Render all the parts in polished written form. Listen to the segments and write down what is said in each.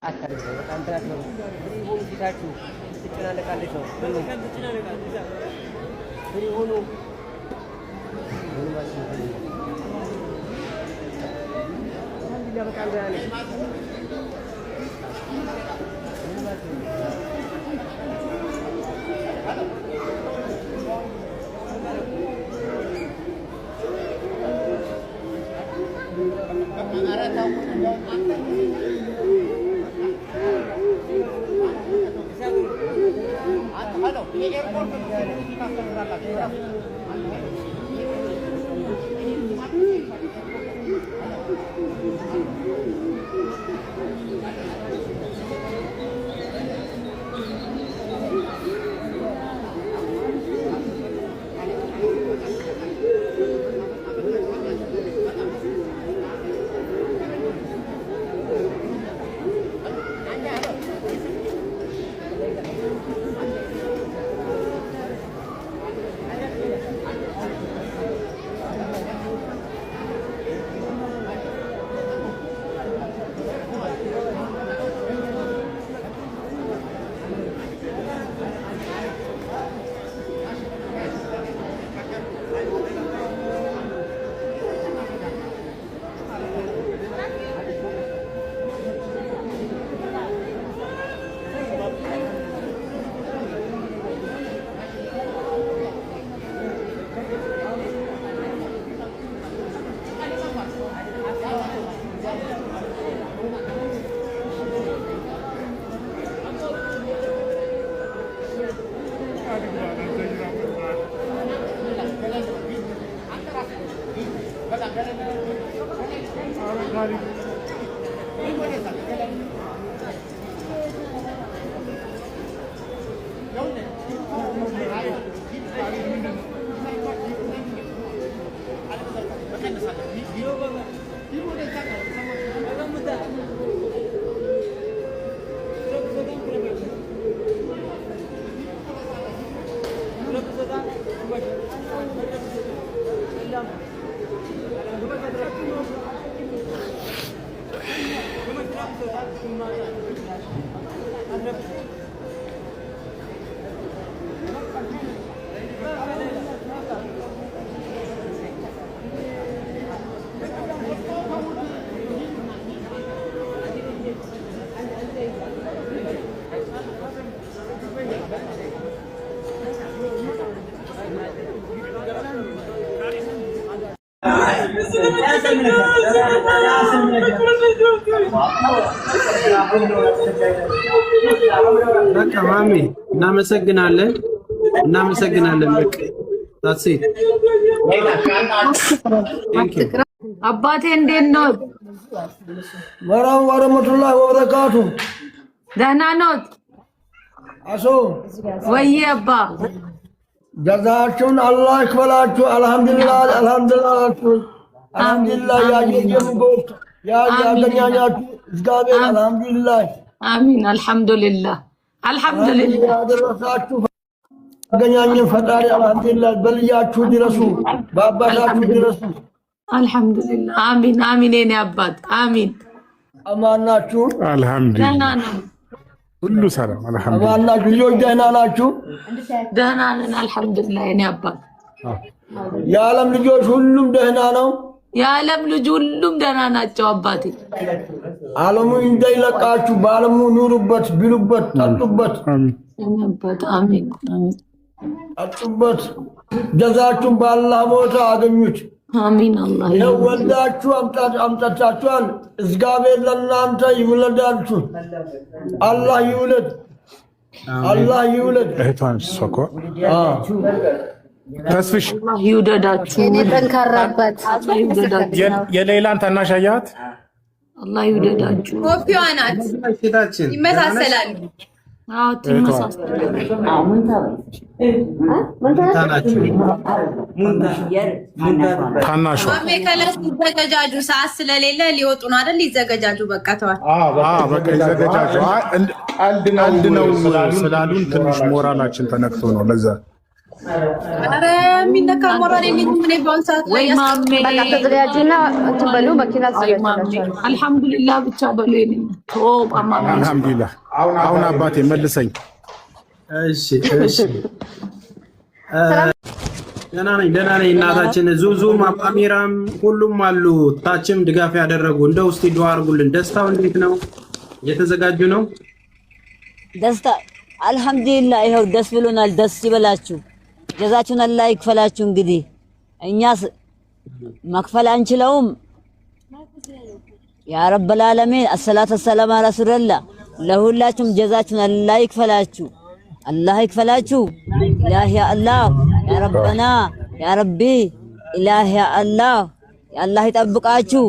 አታርገው በጣም ትራክ ነው ፍሪ ሆኑ ፊታችሁ ትጨናነቃለች ነው ፍሪ ሆኑ በጣም ደህና ነኝ በቃ ማሚ እናመሰግናለን በቃ ታሲ አባቴ እንዴት ነው? ወራህመቱላሂ ወበረካቱ። ደህና ነው? አሶ ወይ አባ ጀዛችሁን አላህ ይክፈላችሁ። አልሐምዱሊላህ ያየጀምጎት ያገኛኛችሁ እግዚአብሔር አልሐምዱሊላህ አሚን። አልሐምዱሊላህ ያደረሳችሁ ያገኛኝን ፈጣሪ አልሐምዱሊላህ በልያችሁ ድረሱ፣ በአባታችሁ ድረሱ። አልሐምዱሊላህ አሚን የኔ አባት አሚን። አማን ናችሁ? አልሐምዱሊላህ ደህና ነው ሁሉ ሰላም አልሐምዱሊላህ። አማን ናችሁ? ልጆች ደህና ናችሁ? ደህና ነን አልሐምዱሊላህ የኔ አባት። የዓለም ልጆች ሁሉም ደህና ነው? የዓለም ልጅ ሁሉም ደህና ናቸው አባቴ። ዓለሙ እንዳይለቃችሁ በዓለሙ ኑሩበት፣ ብሉበት፣ ጠጡበት። አሚን ጠጡበት። ጀዛችሁን በአላህ ቦታ አገኙት። አሚን። አላህ ወልዳችሁ አምጣታችኋል። እግዚአብሔር ለእናንተ ይውለዳችሁ። አላህ ይውለድ። እህቷን ሶኮ ተስፍሽ አላህ ይውደዳችሁ። እኔ ጠንካራበት የሌላን ታናሽ አያት አላህ ይውደዳችሁ። ኮፒዋ ናት፣ ይመሳሰላሉ። ታናሿ ይዘገጃጁ። ሰዓት ስለሌለ ሊወጡ ነው አይደል? ይዘገጃጁ። በቃ ተዋል። በቃ ይዘገጃጁ። አንድ ነው ስላሉን ትንሽ ሞራላችን ተነክቶ ነው ለዛ ኧረ የሚነካ ሞራል የለኝም እኔ በአሁን ሰዓት ላይ ወይ ማሜ በቃ ተዘጋጁና እንትን በሉ መኪና አዘጋጅላችኋለሁ። አልሐምዱሊላህ ብቻ በሉ የኔ ቶባማ አልሐምዱሊላህ። አሁን አባቴ መልሰኝ። እሺ ደህና ነኝ እናታችን። ዙዙም አሚራም ሁሉም አሉ ታችም ድጋፍ ያደረጉ። እንደው እስቲ ዱአ አድርጉልን። ደስታው እንዴት ነው? እየተዘጋጁ ነው? ደስታ አልሐምዱሊላህ። ይኸው ደስ ብሎናል። ደስ ይበላችሁ። ጀዛችሁን አላህ ይክፈላችሁ። እንግዲህ እኛስ መክፈል አንችለውም። ያ ረብል ዓለሚን አሰላቱ ወሰላሙ ዐላ ረሱሊላህ። ለሁላችሁም ጀዛችሁን አላህ ይክፈላችሁ። አላህ ይክፈላችሁ። ኢላሂ ያ አላህ ያ ረበና ያ ረቢ ኢላሂ ያ አላህ አላህ ይጠብቃችሁ።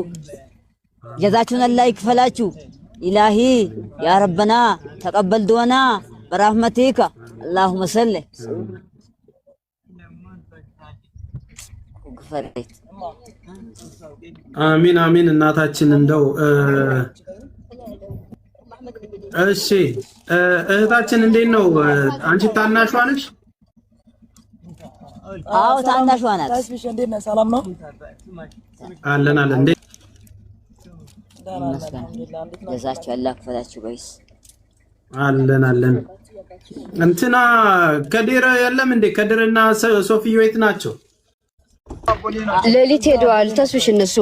ጀዛችሁን አላህ ይክፈላችሁ። ኢላሂ ያ ረበና ተቀበል ዱዓና በረህመቲከ አላሁመ ሰሊ አሚን እናታችን። እንደው እሺ እህታችን እንዴት ነው? አንቺ ታናሿ ነሽ? አዎ ታናሿ ናት። ታስብሽ እንዴት ነህ? ሰላም ነው? አለን እንዴ ጀዛችሁ አላህ ይክፈላችሁ። በይስ አለን እንትና ከድር የለም እንዴ? ከድርና ሶፊዮ የት ናቸው? ሌሊት ሄደዋል። ተስብሽ እነሱ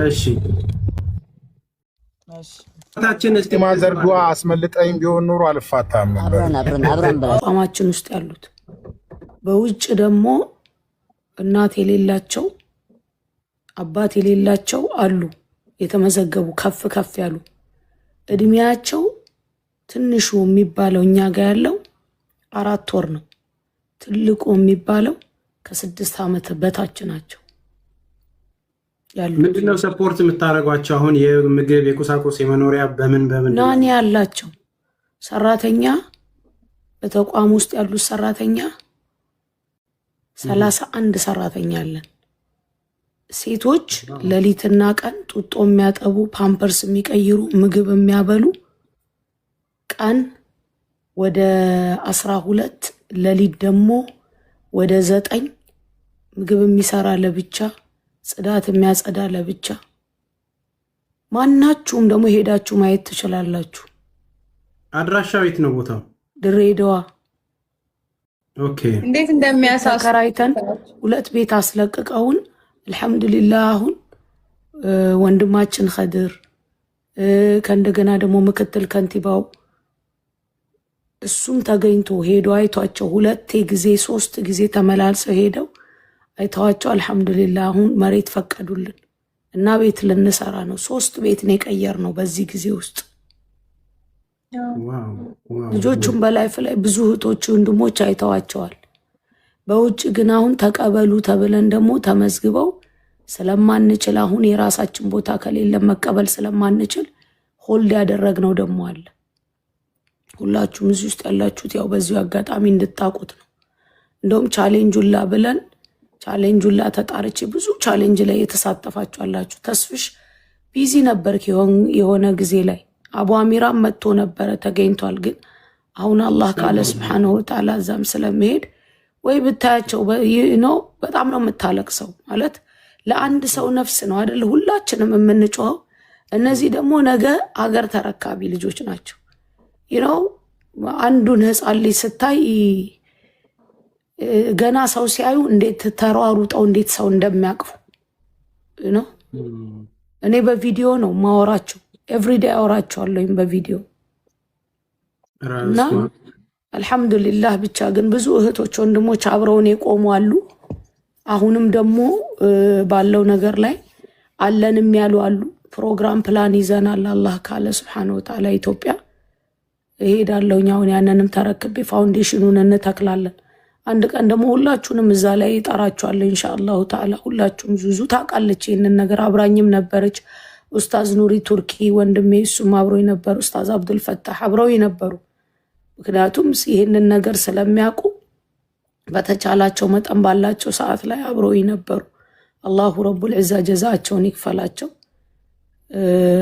እሺ ታችን እስቲ ማዘርጓ አስመልጠኝ ቢሆን ኖሮ አልፋታም ነበር። አብረን አቋማችን ውስጥ ያሉት በውጭ ደግሞ እናት የሌላቸው አባት የሌላቸው አሉ። የተመዘገቡ ከፍ ያሉ እድሜያቸው ትንሹ የሚባለው እኛ ጋር ያለው 4 ወር ነው። ትልቁ የሚባለው ከ6 ዓመት በታች ናቸው ያሉ። ምንድነው ሰፖርት የምታደርጓቸው? አሁን የምግብ የቁሳቁስ የመኖሪያ በምን ናኒ ያላቸው ሰራተኛ በተቋም ውስጥ ያሉት ሰራተኛ 31 ሰራተኛ አለን። ሴቶች ሌሊትና ቀን ጡጦ የሚያጠቡ፣ ፓምፐርስ የሚቀይሩ፣ ምግብ የሚያበሉ ቀን ወደ 12 ሌሊት ደግሞ ወደ 9 ምግብ የሚሰራ ለብቻ፣ ጽዳት የሚያጸዳ ለብቻ። ማናችሁም ደግሞ ሄዳችሁ ማየት ትችላላችሁ። አድራሻው የት ነው ቦታው? ድሬዳዋ። ኦኬ እንዴት እንደሚያሳስ ተከራይተን 2 ቤት አስለቅቀውን አልሐምዱሊላህ። አሁን ወንድማችን ኸድር ከእንደገና ደግሞ ምክትል ከንቲባው እሱም ተገኝቶ ሄዶ አይቷቸው 2 ጊዜ 3 ጊዜ ተመላልሰው ሄደው አይተዋቸው አልሐምዱሊላህ። አሁን መሬት ፈቀዱልን እና ቤት ልንሰራ ነው። 3 ቤት ነው የቀየርነው በዚህ ጊዜ ውስጥ። ልጆቹም በላይፍ ላይ ብዙ እህቶች ወንድሞች አይተዋቸዋል። በውጭ ግን አሁን ተቀበሉ ተብለን ደግሞ ተመዝግበው ስለማንችል አሁን የራሳችን ቦታ ከሌለ መቀበል ስለማንችል ሆልድ ያደረግነው ደግሞ አለ። ሁላችሁም እዚህ ውስጥ ያላችሁት ያው በዚሁ አጋጣሚ እንድታቁት ነው። እንደውም ቻሌንጁላ ብለን ቻሌንጁላ ተጣርቼ ብዙ ቻሌንጅ ላይ የተሳተፋችሁ አላችሁ። ተስፍሽ ቢዚ ነበርክ የሆነ ጊዜ ላይ አቡ አሚራም መጥቶ ነበረ ተገኝቷል። ግን አሁን አላህ ካለ ሱብሓነሁ ወተዓላ እዛም ስለመሄድ ወይ ብታያቸው ነው በጣም ነው የምታለቅሰው። ማለት ለአንድ ሰው ነፍስ ነው አይደል ሁላችንም የምንጮኸው። እነዚህ ደግሞ ነገ አገር ተረካቢ ልጆች ናቸው። ነው አንዱን ህፃን ልጅ ስታይ ገና ሰው ሲያዩ እንዴት ተሯሩጠው እንዴት ሰው እንደሚያቅፉ ነው። እኔ በቪዲዮ ነው ማወራቸው፣ ኤቭሪዴይ አወራቸዋለሁኝ በቪዲዮ እና አልሐምዱሊላህ። ብቻ ግን ብዙ እህቶች ወንድሞች አብረውን የቆሙ አሉ። አሁንም ደግሞ ባለው ነገር ላይ አለንም ያሉ አሉ። ፕሮግራም ፕላን ይዘናል። አላህ ካለ ሱብሓነሁ ወተዓላ ኢትዮጵያ እሄዳለሁኝ። አሁን ያንንም ተረክቤ ፋውንዴሽኑን እንተክላለን። አንድ ቀን ደግሞ ሁላችሁንም እዛ ላይ ይጠራችኋለሁ ኢንሻአላሁ ተዓላ። ሁላችሁም ዙዙ ታውቃለች ይሄንን ነገር፣ አብራኝም ነበረች። ኡስታዝ ኑሪ ቱርኪ ወንድሜ እሱም አብሮኝ ነበር። ኡስታዝ አብዱል ፈታህ አብረውኝ ነበሩ። ምክንያቱም ይሄንን ነገር ስለሚያውቁ በተቻላቸው መጠን ባላቸው ሰዓት ላይ አብረውኝ ነበሩ። አላሁ ረቡል ዒዛ ጀዛቸውን ይክፈላቸው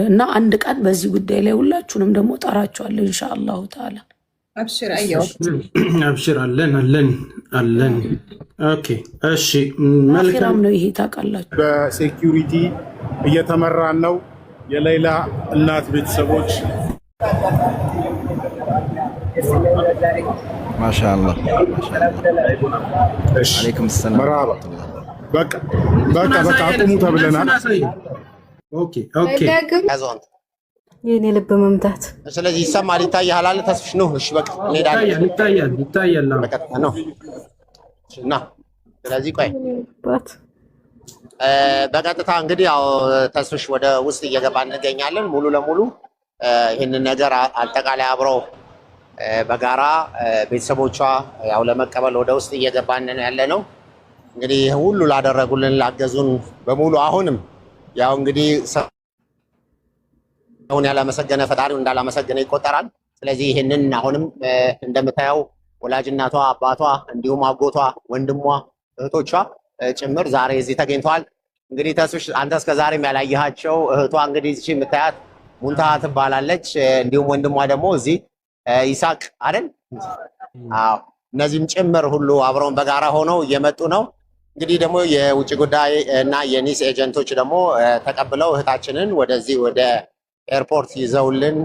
እና አንድ ቀን በዚህ ጉዳይ ላይ ሁላችሁንም ደግሞ ጠራችኋለሁ ኢንሻአላሁ ተዓላ። አብሽር አየው አብሽር አለን ኦኬ እሺ መልካም ነው ይሄ ታውቃላችሁ በሴኩሪቲ እየተመራን ነው የሌላ እናት ቤተሰቦች ማሻአላህ አለይኩም ሰላም መራባ በቃ አቁሙ ተብለናል ኦኬ ያዟን የኔ ልብ መምታት ስለዚህ ይሰማል ይታያል አለ ተስፍሽ ነው እሺ በቃ እንሄዳለን ይታያል በቃ ነው እና ስለዚህ ቆይ በቀጥታ እንግዲህ ያው ተስፍሽ ወደ ውስጥ እየገባ እንገኛለን ሙሉ ለሙሉ ይሄንን ነገር አጠቃላይ አብረው በጋራ ቤተሰቦቿ ያው ለመቀበል ወደ ውስጥ እየገባን ያለ ነው እንግዲህ ሁሉ ላደረጉልን ላገዙን በሙሉ አሁንም ያው እንግዲህ አሁን ያላመሰገነ ፈጣሪው እንዳላመሰገነ ይቆጠራል ስለዚህ ይሄንን አሁንም እንደምታየው ወላጅ እናቷ አባቷ እንዲሁም አጎቷ ወንድሟ እህቶቿ ጭምር ዛሬ እዚህ ተገኝተዋል እንግዲህ ተስፍሽ አንተ እስከ ዛሬም ያላየሃቸው እህቷ እንግዲህ እዚህ የምታያት ሙንታሃ ትባላለች እንዲሁም ወንድሟ ደግሞ እዚህ ይሳቅ አይደል አዎ እነዚህም ጭምር ሁሉ አብረውን በጋራ ሆነው እየመጡ ነው እንግዲህ ደግሞ የውጭ ጉዳይ እና የኒስ ኤጀንቶች ደግሞ ተቀብለው እህታችንን ወደዚህ ወደ ኤርፖርት ይዘውልን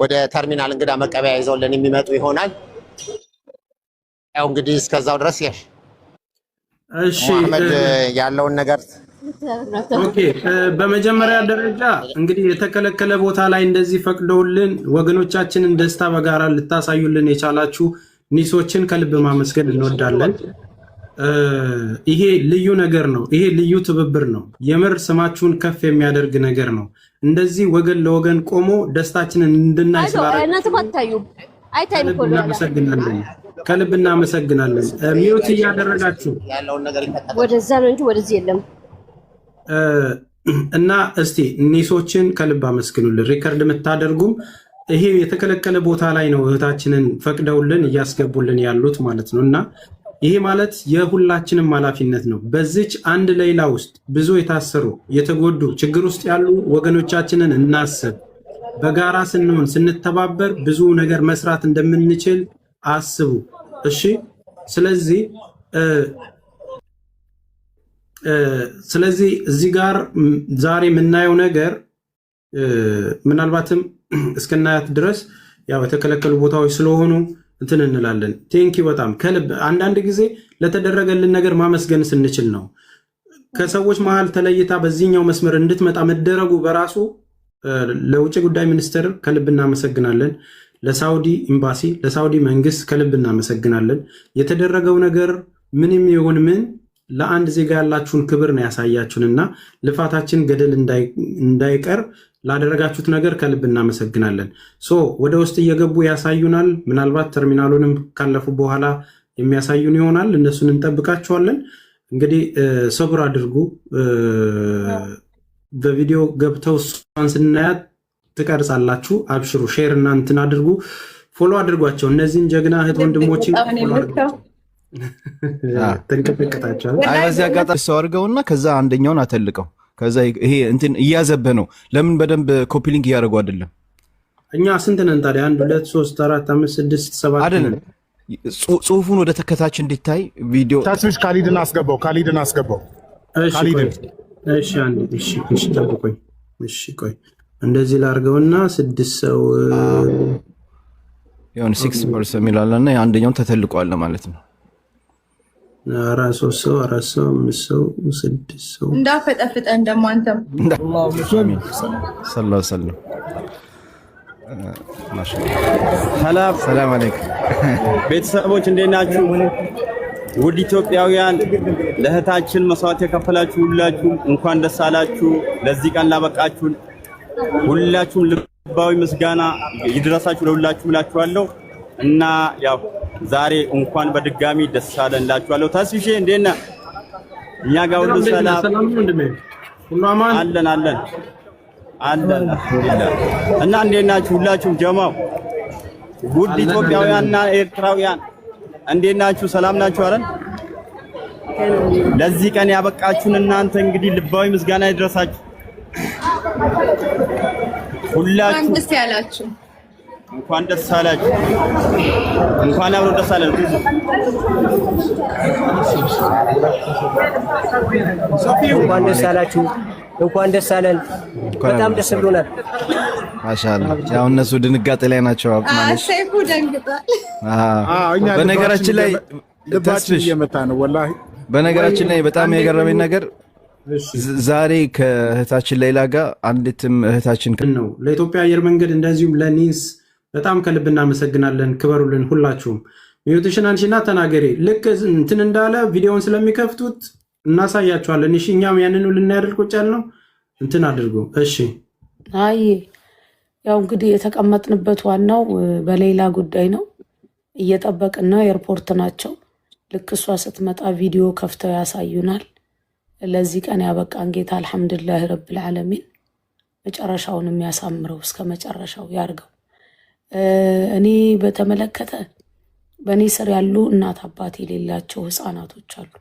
ወደ ተርሚናል እንግዳ መቀበያ ይዘውልን የሚመጡ ይሆናል ያው እንግዲህ እስከዛው ድረስ እሺ መሐመድ ያለውን ነገር ኦኬ በመጀመሪያ ደረጃ እንግዲህ የተከለከለ ቦታ ላይ እንደዚህ ፈቅደውልን ወገኖቻችንን ደስታ በጋራ ልታሳዩልን የቻላችሁ ኒሶችን ከልብ ማመስገን እንወዳለን ይሄ ልዩ ነገር ነው ይሄ ልዩ ትብብር ነው የምር ስማችሁን ከፍ የሚያደርግ ነገር ነው እንደዚህ ወገን ለወገን ቆሞ ደስታችንን እንድናይ ከልብ እናመሰግናለን ሚውት እያደረጋችሁ ያለውን ነገር ወደዛ ነው እንጂ ወደዚህ የለም እና እስቲ ኒሶችን ከልብ አመስግኑልን ሪከርድ የምታደርጉም ይሄ የተከለከለ ቦታ ላይ ነው እህታችንን ፈቅደውልን እያስገቡልን ያሉት ማለት ነው እና ይሄ ማለት የሁላችንም ኃላፊነት ነው በዚች አንድ ሌላ ውስጥ ብዙ የታሰሩ የተጎዱ ችግር ውስጥ ያሉ ወገኖቻችንን እናስብ በጋራ ስንሆን ስንተባበር ብዙ ነገር መስራት እንደምንችል አስቡ እሺ ስለዚህ እዚህ ጋር ዛሬ የምናየው ነገር ምናልባትም እስከናያት ድረስ ያው የተከለከሉ ቦታዎች ስለሆኑ እንትን እንላለን ቴንኪ በጣም ከልብ አንዳንድ ጊዜ ለተደረገልን ነገር ማመስገን ስንችል ነው ከሰዎች መሃል ተለይታ በዚህኛው መስመር እንድትመጣ መደረጉ በራሱ ለውጭ ጉዳይ ሚኒስትር ከልብ እናመሰግናለን ለሳውዲ ኤምባሲ ለሳውዲ መንግስት ከልብ እናመሰግናለን የተደረገው ነገር ምንም ይሁን ምን ለአንድ ዜጋ ያላችሁን ክብር ነው ያሳያችሁንና ልፋታችን ገደል እንዳይቀር ላደረጋችሁት ነገር ከልብ እናመሰግናለን ወደ ውስጥ እየገቡ ያሳዩናል ምናልባት ተርሚናሉንም ካለፉ በኋላ የሚያሳዩን ይሆናል እነሱን እንጠብቃቸዋለን እንግዲህ ሰብር አድርጉ በቪዲዮ ገብተው እሷን ስናያት ትቀርጻላችሁ አብሽሩ ሼር እና እንትን አድርጉ ፎሎ አድርጓቸው እነዚህን ጀግና እህት ወንድሞችን ተንቀጠቀጣቸው በዚህ አጋጣሚ ሰው አድርገውና ከዛ አንደኛውን አተልቀው ከዛ ይሄ እንትን እያዘበ ነው ለምን በደንብ ኮፒ ሊንክ እያደረጉ አይደለም እኛ ስንት ነን ታዲያ 1 2 3 4 5 6 7 አይደለም ጽሁፉን ወደ ተከታች እንዲታይ ቪዲዮ ተስፍሽ ካሊድን አስገባው እሺ አንዴ እሺ ጠብቁኝ እሺ ቆይ እንደዚህ ላርገውና 6 ሰው ይሁን 6% ይላልና አንደኛውን ተተልቋል ማለት ነው 4 ሰው 5 ሰው 6 ሰው እንዳፈጠፍጠ እንደማንተም ሰለላሁ ዐለይሂ ማሻአላህ ሰላም አለይኩም ቤተሰቦች እንዴት ናችሁ ውድ ኢትዮጵያውያን ለእህታችን መስዋዕት የከፈላችሁ ሁላችሁ እንኳን ደስ አላችሁ ለዚህ ቀን ላበቃችሁ ሁላችሁም ልባዊ ምስጋና ይድረሳችሁ ለሁላችሁ ብላችኋለሁ እና ያው ዛሬ እንኳን በድጋሚ ደስ አለን እላችኋለሁ ተስፍሼ እንዴት ነህ እኛ ጋር ሁሉ ሰላም ሁሉ አማን አለን እና እንዴት ናችሁ ሁላችሁም ጀማው ውድ ኢትዮጵያውያንና ኤርትራውያን እንዴት ናችሁ ሰላም ናችሁ አይደል ለዚህ ቀን ያበቃችሁን እናንተ እንግዲህ ልባዊ ምስጋና ይድረሳችሁ ሁላችሁ ደስ ያላችሁ እንኳን ደስ አላችሁ። እንኳን አብሮ ደስ አለን። እንኳን ደስ አላችሁ። እንኳን ደስ አለን። በጣም ደስ ብሎናል። ማሻአላህ። ያው እነሱ ድንጋጤ ላይ ናቸው። ማለት ሰይፉ ደንግጧል። በነገራችን ላይ ልባችን እየመታ ነው ወላሂ። በነገራችን ላይ በጣም የገረመኝ ነገር ዛሬ ከእህታችን ሌላ ጋር አንዲትም እህታችን ነው ለኢትዮጵያ አየር መንገድ እንደዚሁም ለኒንስ በጣም ከልብ እናመሰግናለን። ክበሩልን ሁላችሁም። ሚዩትሽን አንቺና ተናገሪ። ልክ እንትን እንዳለ ቪዲዮውን ስለሚከፍቱት እናሳያቸዋለን። እሺ እኛም ያንኑ ልናያደርግ ቁጭ ያልነው እንትን አድርጉ። እሺ አይ ያው እንግዲህ የተቀመጥንበት ዋናው በሌላ ጉዳይ ነው። እየጠበቅን ነው። ኤርፖርት ናቸው። ልክ እሷ ስትመጣ ቪዲዮ ከፍተው ያሳዩናል። ለዚህ ቀን ያበቃን ጌታ አልሐምዱሊላህ ረብል ዓለሚን መጨረሻውን የሚያሳምረው እስከ መጨረሻው ያርገው። እኔ በተመለከተ በእኔ ስር ያሉ እናት አባት የሌላቸው ህፃናቶች አሉ።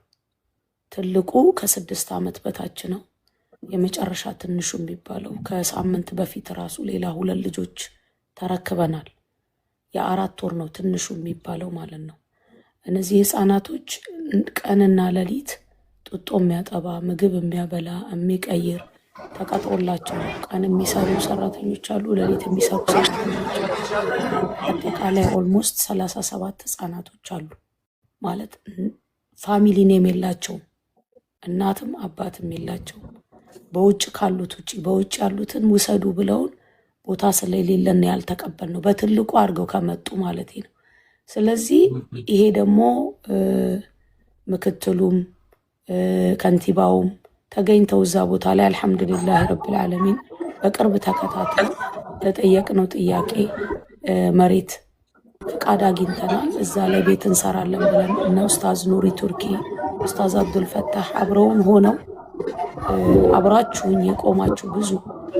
ትልቁ ከ6 ዓመት በታች ነው። የመጨረሻ ትንሹ የሚባለው ከሳምንት በፊት ራሱ ሌላ 2 ልጆች ተረክበናል። የ4 ወር ነው ትንሹ የሚባለው ማለት ነው። እነዚህ ህፃናቶች ቀንና ሌሊት ጡጦ የሚያጠባ ምግብ የሚያበላ የሚቀይር ተቀጥሮላቸው ነው። ቀን የሚሰሩ ሰራተኞች አሉ፣ ሌሊት የሚሰሩ ሰራተኞች አሉ። አጠቃላይ ኦልሞስት 37 ህፃናቶች አሉ ማለት ፋሚሊ ኔም የላቸውም፣ እናትም አባትም የላቸውም። በውጭ ካሉት ውጭ በውጭ ያሉትን ውሰዱ ብለውን ቦታ ስለሌለን ያልተቀበል ነው በትልቁ አድርገው ከመጡ ማለት ነው። ስለዚህ ይሄ ደግሞ ምክትሉም ከንቲባውም ተገኝተው እዛ ቦታ ላይ አልሐምዱሊላህ ረብል ዓለሚን በቅርብ ተከታተል ለጠየቅነው ጥያቄ መሬት ፍቃድ አግኝተናል። እዛ ላይ ቤት እንሰራለን ብለን እነ ኡስታዝ ኑሪ ቱርኪ፣ ኡስታዝ አብዱልፈታህ አብረውን ሆነው አብራችሁኝ የቆማችሁ ብዙ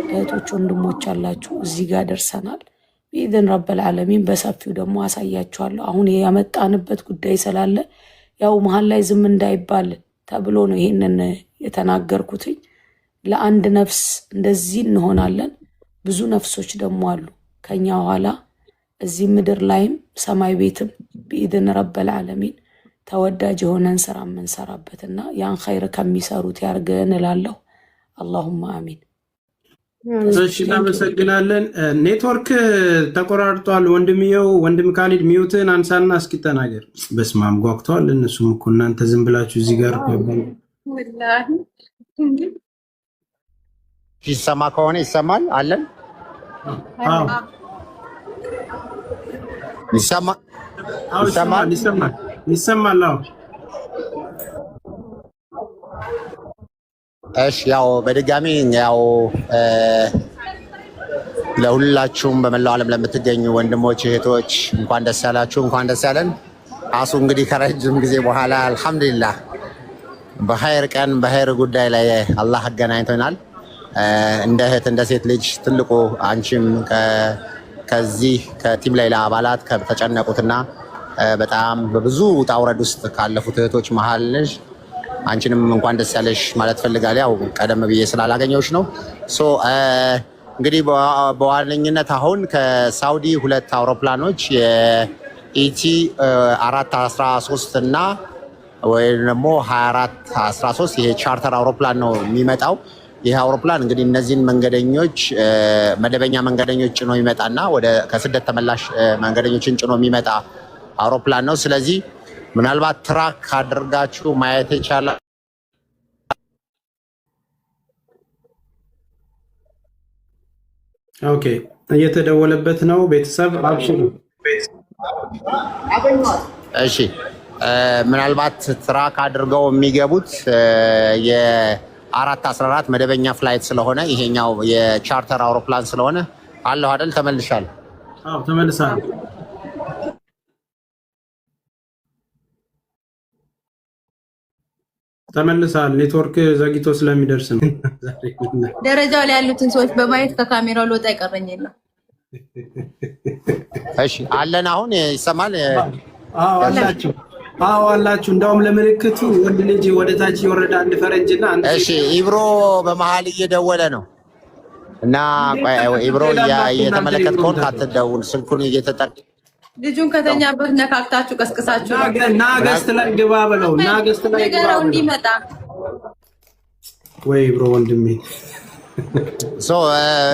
እህቶች ወንድሞች አላችሁ። እዚህ ጋር ደርሰናል። ቢኢዝን ረብል ዓለሚን በሰፊው ደግሞ አሳያችኋለሁ። አሁን ያመጣንበት ጉዳይ ስላለ ያው መሀል ላይ ዝም እንዳይባል ተብሎ ነው ይሄንን የተናገርኩትኝ። ለአንድ ነፍስ እንደዚህ እንሆናለን። ብዙ ነፍሶች ደግሞ አሉ ከኛ ኋላ እዚህ ምድር ላይም ሰማይ ቤትም ቢኢዝን ረብል ዓለሚን ተወዳጅ የሆነን ስራ የምንሰራበትና ያን ኸይር ከሚሰሩት ያርገን እላለሁ። አላሁማ አሚን። እሺ እናመሰግናለን። ኔትወርክ ተቆራርጧል። ወንድምየው ወንድም ካሊድ ሚውትን አንሳና እስኪ ተናገር። በስማም ጓግተዋል እነሱም እኮ እናንተ ዝም ብላችሁ እዚህ ጋር ይሰማ ከሆነ ይሰማል አለን። ይሰማል። እሺ ያው በድጋሚ ያው ለሁላችሁም በመላው ዓለም ለምትገኙ ወንድሞች እህቶች እንኳን ደስ ያላችሁ፣ እንኳን ደስ ያለን። አሱ እንግዲህ ከረጅም ጊዜ በኋላ አልሐምዱሊላህ በኸይር ቀን በኸይር ጉዳይ ላይ አላህ አገናኝቶናል። እንደ እህት እንደ ሴት ልጅ ትልቁ አንቺም ከዚህ ከቲም ሌላ አባላት ከተጨነቁትና በጣም በብዙ ውጣ ውረድ ውስጥ ካለፉት እህቶች መሃል ነሽ። አንቺንም እንኳን ደስ ያለሽ ማለት ፈልጋለሁ። ያው ቀደም ብዬ ስላላገኘሁሽ ነው። እንግዲህ በዋነኝነት አሁን ከሳውዲ 2 አውሮፕላኖች የኢቲ 413 እና ወይ ደግሞ 2413 ይሄ ቻርተር አውሮፕላን ነው የሚመጣው። ይሄ አውሮፕላን እንግዲህ እነዚህን መንገደኞች መደበኛ መንገደኞች ጭኖ የሚመጣና ወደ ከስደት ተመላሽ መንገደኞችን ጭኖ የሚመጣ አውሮፕላን ነው። ስለዚህ ምናልባት ትራክ አድርጋችሁ ማየት ይቻላል። ኦኬ፣ እየተደወለበት ነው። ቤተሰብ አብሽሩ። እሺ፣ ምናልባት ትራክ አድርገው የሚገቡት የ414 መደበኛ ፍላይት ስለሆነ ይሄኛው የቻርተር አውሮፕላን ስለሆነ አለሁ አይደል? ተመልሻለሁ። አዎ ተመልሳለሁ። ተመልሳል። ኔትወርክ ዘግይቶ ስለሚደርስ ነው። ደረጃው ላይ ያሉትን ሰዎች በማየት ከካሜራው ልወጣ ይቀረኝ የለም። እሺ አለን። አሁን ይሰማል? አዎ አላችሁ። አዎ አላችሁ። እንዳውም ለምልክቱ ወንድ ልጅ ወደ ታች የወረደ አንድ ፈረንጅና አንድ። እሺ ኢብሮ በመሃል እየደወለ ነው። እና ኢብሮ እየተመለከትከውን ካትደውል ስልኩን እየተጠቅ ልጁን ከተኛበት ነካክታችሁ ቀስቅሳችሁ ናገስት ላይ ግባ በለው። ናገስት ላይ ግባ ነገረው እንዲመጣ ወይ ኢብሮ ወንድሜ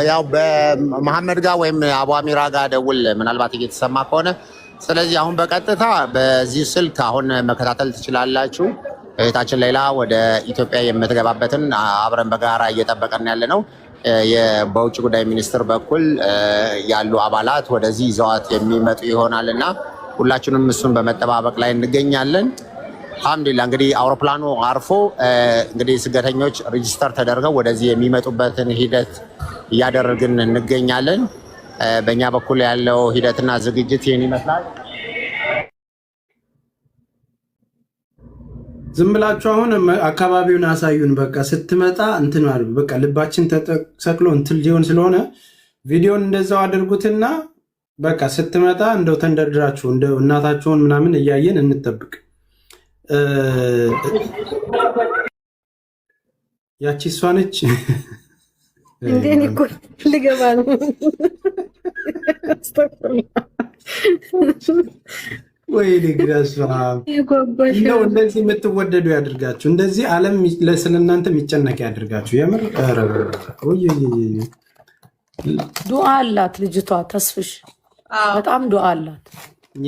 ያው በመሐመድ ጋር ወይም አቡ አሚራ ጋር ደውል ምናልባት እየተሰማ ከሆነ። ስለዚህ አሁን በቀጥታ በዚህ ስልክ አሁን መከታተል ትችላላችሁ። እህታችን ሌላ ወደ ኢትዮጵያ የምትገባበትን አብረን በጋራ እየጠበቀን ያለ ነው። በውጭ ጉዳይ ሚኒስትር በኩል ያሉ አባላት ወደዚህ ይዘዋት የሚመጡ ይሆናልና ሁላችንም እሱን በመጠባበቅ ላይ እንገኛለን። አልሐምዱሊላህ እንግዲህ አውሮፕላኑ አርፎ እንግዲህ ስደተኞች ሬጂስተር ተደርገው ወደዚህ የሚመጡበትን ሂደት እያደረግን እንገኛለን። በእኛ በኩል ያለው ሂደትና ዝግጅት ይህን ይመስላል። ዝም ብላችሁ አሁን አካባቢውን አሳዩን። በቃ ስትመጣ እንትን ማለት በቃ ልባችን ተሰቅሎ እንትን ሊሆን ስለሆነ ቪዲዮን እንደዛው አድርጉትና በቃ ስትመጣ እንደው ተንደርድራችሁ እንደው እናታችሁን ምናምን እያየን እንጠብቅ። ያቺ እሷ ነች እንዴ? እኮ ልገባ ነው። ወይ ልግዳስ ነው። እንደዚህ የምትወደዱ ያድርጋችሁ። እንደዚህ ዓለም ስለእናንተ የሚጨነቅ ያድርጋችሁ። የምር ዱዓ አላት ልጅቷ ተስፍሽ፣ በጣም ዱዓ አላት።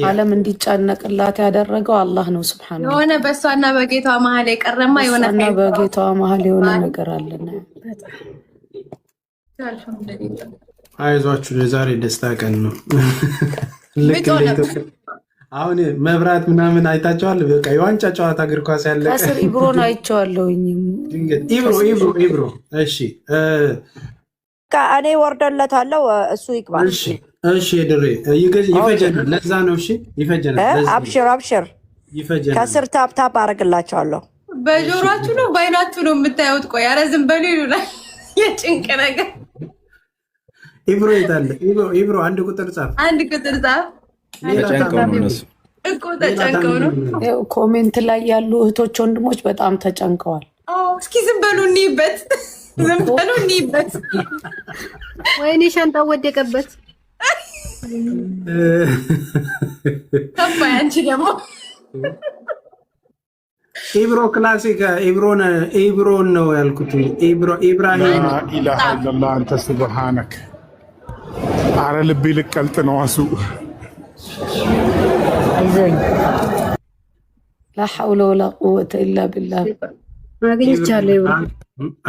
ዓለም እንዲጨነቅላት ያደረገው አላህ ነው ሱብሃነሁ። የሆነ በእሷና በጌቷ መሀል የቀረማ የሆነ በእሷና በጌቷ መሀል የሆነ ነገር አለና አይዟችሁ፣ ለዛሬ ደስታ ቀን ነው። ልክ አሁን መብራት ምናምን አይታቸዋል። በቃ የዋንጫ ጨዋታ እግር ኳስ ያለ ከስር ኢብሮን አይቼዋለሁኝ። ኢብሮ እሺ፣ እኔ ወርደለታለሁ፣ እሱ ይቅባል። እሺ ድሬ ይፈጀናል። ለዛ ነው እሺ፣ ይፈጀናል። አብሽር ይፈጀናል። ከስር ታፕታፕ አደርግላቸዋለሁ። በጆሯችሁ ነው በአይናችሁ ነው የምታዩት? ቆይ ኧረ ዝም በሉ ይሉናል። የጭንቅ ነገር። ኢብሮ የታለ? ኢብሮ አንድ ቁጥር ጻፍ፣ አንድ ቁጥር ጻፍ። ተጨንቀው ነው። ኮሜንት ላይ ያሉ እህቶች ወንድሞች በጣም ተጨንቀዋል። እስኪ ዝም በሉ እንይበት፣ ዝም በሉ እንይበት። ወይኔ ሻንጣው ወደቀበት። ከፋይ አንቺ ደግሞ ኢብሮ ክላሲክ ኢብሮን ነው ያልኩት። ኢብራሂም ኢላሃ ኢላላህ አንተ ሱብሃነክ። አረ ልቤ ልቀልጥ ነው አሱ ላ ሐውለ ወላ ቁወተ ኢላ ቢላህ።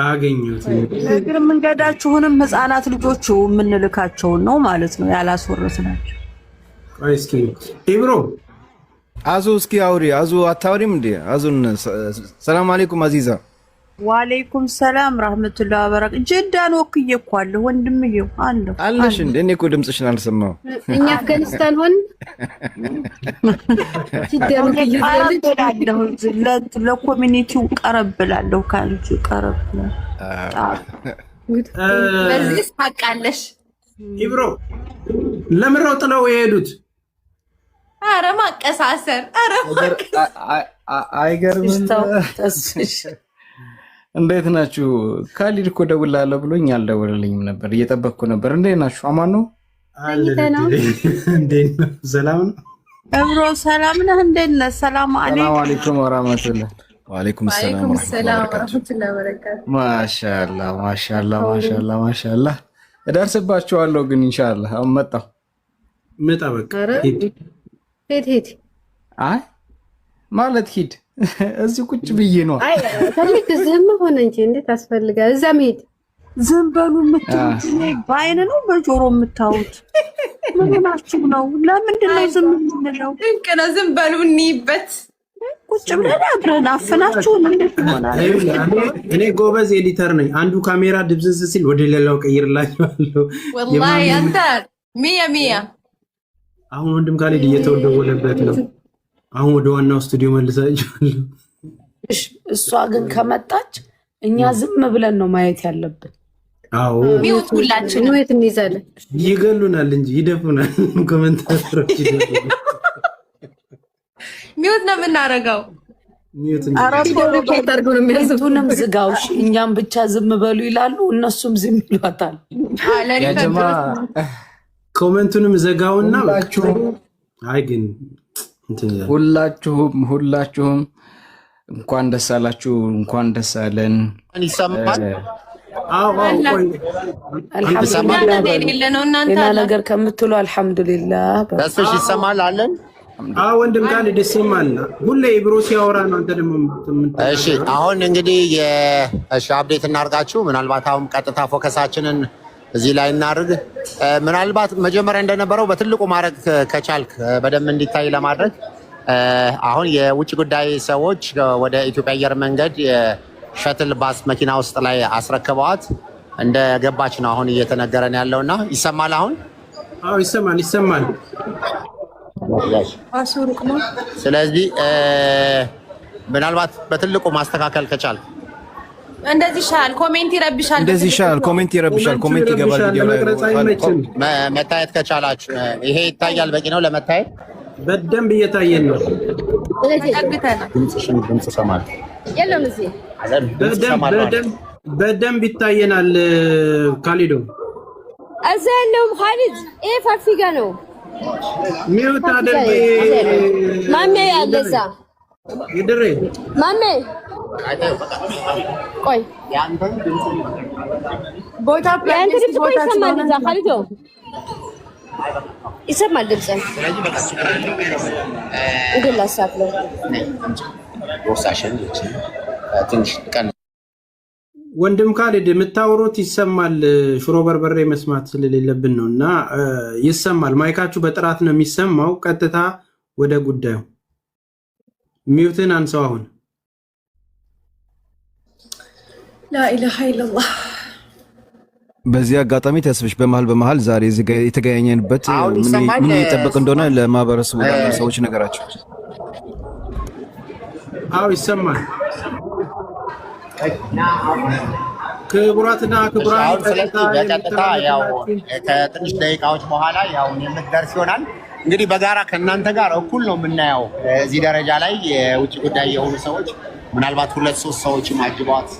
አገኘሁት። እግር መንገዳችሁንም ህፃናት ልጆቹ የምንልካቸውን ነው ማለት ነው ያላስወረስናቸው። ቆይ እስኪ ኢብሮ አዙ እስኪ አውሪ። አዙ አታውሪም እንዴ? አዙን ሰላም አለይኩም አዚዛ። ወአለይኩም ሰላም ረህመቱላሂ ወበረካቱ። ጀዳን ወክዬ እኮ አለሁ ወንድምዬው አለሁ አለሽ እንዴ? እኔ እኮ ድምፅሽን አልሰማሁም። እኛ አፍጋኒስታን ሆን ለኮሚኒቲው ቀረብላለሁ ካልኩ ቀረብላለሁ። በዚህ ታውቃለሽ ኢብሮ ለምረው ጥለው የሄዱት። ኧረ ማቀሳሰር፣ ኧረ አይገርምም? እንዴት ናችሁ? ካሊድ እኮ ደውላለሁ ብሎኝ አልደወለልኝም ነበር፣ እየጠበቅኩ ነበር። እንዴት ናችሁ? አማን ነው? እንዴት ነው? ሰላም ነው? እብሮ ሰላም ነህ? እንዴት ነህ? ሰላም አለይኩም ወራህመቱላህ። ወአለይኩም ሰላም ወራህመቱላሂ ወበረካቱ። ማሻአላህ ማሻአላህ ማሻአላህ ማሻአላህ። እደርስባችኋለሁ ግን ኢንሻአላህ። አሁን መጣሁ። መጣ በቃ ሂድ። አይ ማለት ሂድ እዚህ ቁጭ ብዬ ነው። አይ ታሪክ ዝም ሆነ እንጂ እንዴት አስፈልጋል? እዛ መሄድ ዝም በሉ የምትሉት በአይን ነው በጆሮ የምታዩት? ምን ናችሁ ነው? ለምንድን ነው ዝም የምንለው? ድንቅ ነው። ዝም በሉ እንይበት። ቁጭ ብለን አብረን አፍናችሁ እንዴት ይሆናል? እኔ ጎበዝ ኤዲተር ነኝ። አንዱ ካሜራ ድብዝዝ ሲል ወደ ሌላው ቀይርላችኋለሁ። ወላሂ አንተ ሚያ አሁን ወንድም ካሊድ እየተወደወለበት ነው። አሁን ወደ ዋናው ስቱዲዮ መልሳችኋለሁ። እሷ ግን ከመጣች እኛ ዝም ብለን ነው ማየት ያለብን። አዎ ሚውት ሁላችን ነው እንይዛለን። ይገሉናል እንጂ ይደፉናል። ኮሜንታተሮች ይደፉናል። ሚውት ነው የምናደርገው። ሚዩቱንም ዝጋውሽ እኛም ብቻ ዝም በሉ ይላሉ እነሱም ዝም ይሏታል። ኮሜንቱንም ዘጋውና አይ ግን ሁላችሁም እንኳን ደስ አላችሁ፣ እንኳን ደስ አለን። ይሰማል? ሌላ ነገር ከምትሉ አልሐምዱሊላህ። ተስፍሽ ይሰማል አለን? ወንድም ቃል ደስ ይማል። ሁሌ ኢብሮ ሲያወራ ነው አንተ ደግሞ እሺ አሁን እንግዲህ አፕዴት እናርጋችሁ። ምናልባት አሁን ቀጥታ ፎከሳችንን እዚህ ላይ እናድርግ። ምናልባት መጀመሪያ እንደነበረው በትልቁ ማድረግ ከቻልክ በደንብ እንዲታይ ለማድረግ አሁን የውጭ ጉዳይ ሰዎች ወደ ኢትዮጵያ አየር መንገድ የሸትል ባስ መኪና ውስጥ ላይ አስረክበዋት እንደገባች ነው አሁን እየተነገረን ያለውና ይሰማል አሁን? ይሰማል። ስለዚህ ምናልባት በትልቁ ማስተካከል ከቻልክ እንደዚህ ይሻላል። ኮሜንት ይረብሻል። ኮሜንት ይገባል። ቪዲዮ ላይ መታየት ከቻላችሁ ይሄ ይታያል። በቂ ነው ለመታየት። በደንብ እየታየን ነው። ድምጽ ሰማል። በደንብ ይታየናል። ካሊዶ እዛ ያለውም ካሊድ ይሄ ፋፊጋ ነው። ሚውት አድርጌ ማሜ ያለዛ ይድሬ ማሜ ቆይ ቦታ ፕላን ይሰማል። እዛ ካሊዶ ይሰማል ድምጽ እንግዲህ ላሳፍለው ወንድም ካሊድ የምታወሩት ይሰማል። ሽሮ በርበሬ መስማት ስለሌለብን ነው እና ይሰማል። ማይካችሁ በጥራት ነው የሚሰማው። ቀጥታ ወደ ጉዳዩ ሚውትን አንሰው። አሁን ላኢላሃ ኢላላህ። በዚህ አጋጣሚ ተስፍሽ በመሃል ዛሬ የተገናኘንበት ምን እየጠበቅ እንደሆነ ለማህበረሰቡ ሰዎች ነገራቸው። ይሰማል። ክቡራትና ክቡራን በቀጥታ ያው ከትንሽ ደቂቃዎች በኋላ ያው የምትደርስ ይሆናል። እንግዲህ በጋራ ከእናንተ ጋር እኩል ነው የምናየው። እዚህ ደረጃ ላይ የውጭ ጉዳይ የሆኑ ሰዎች ምናልባት 2-3 ሰዎችም አጅበዋት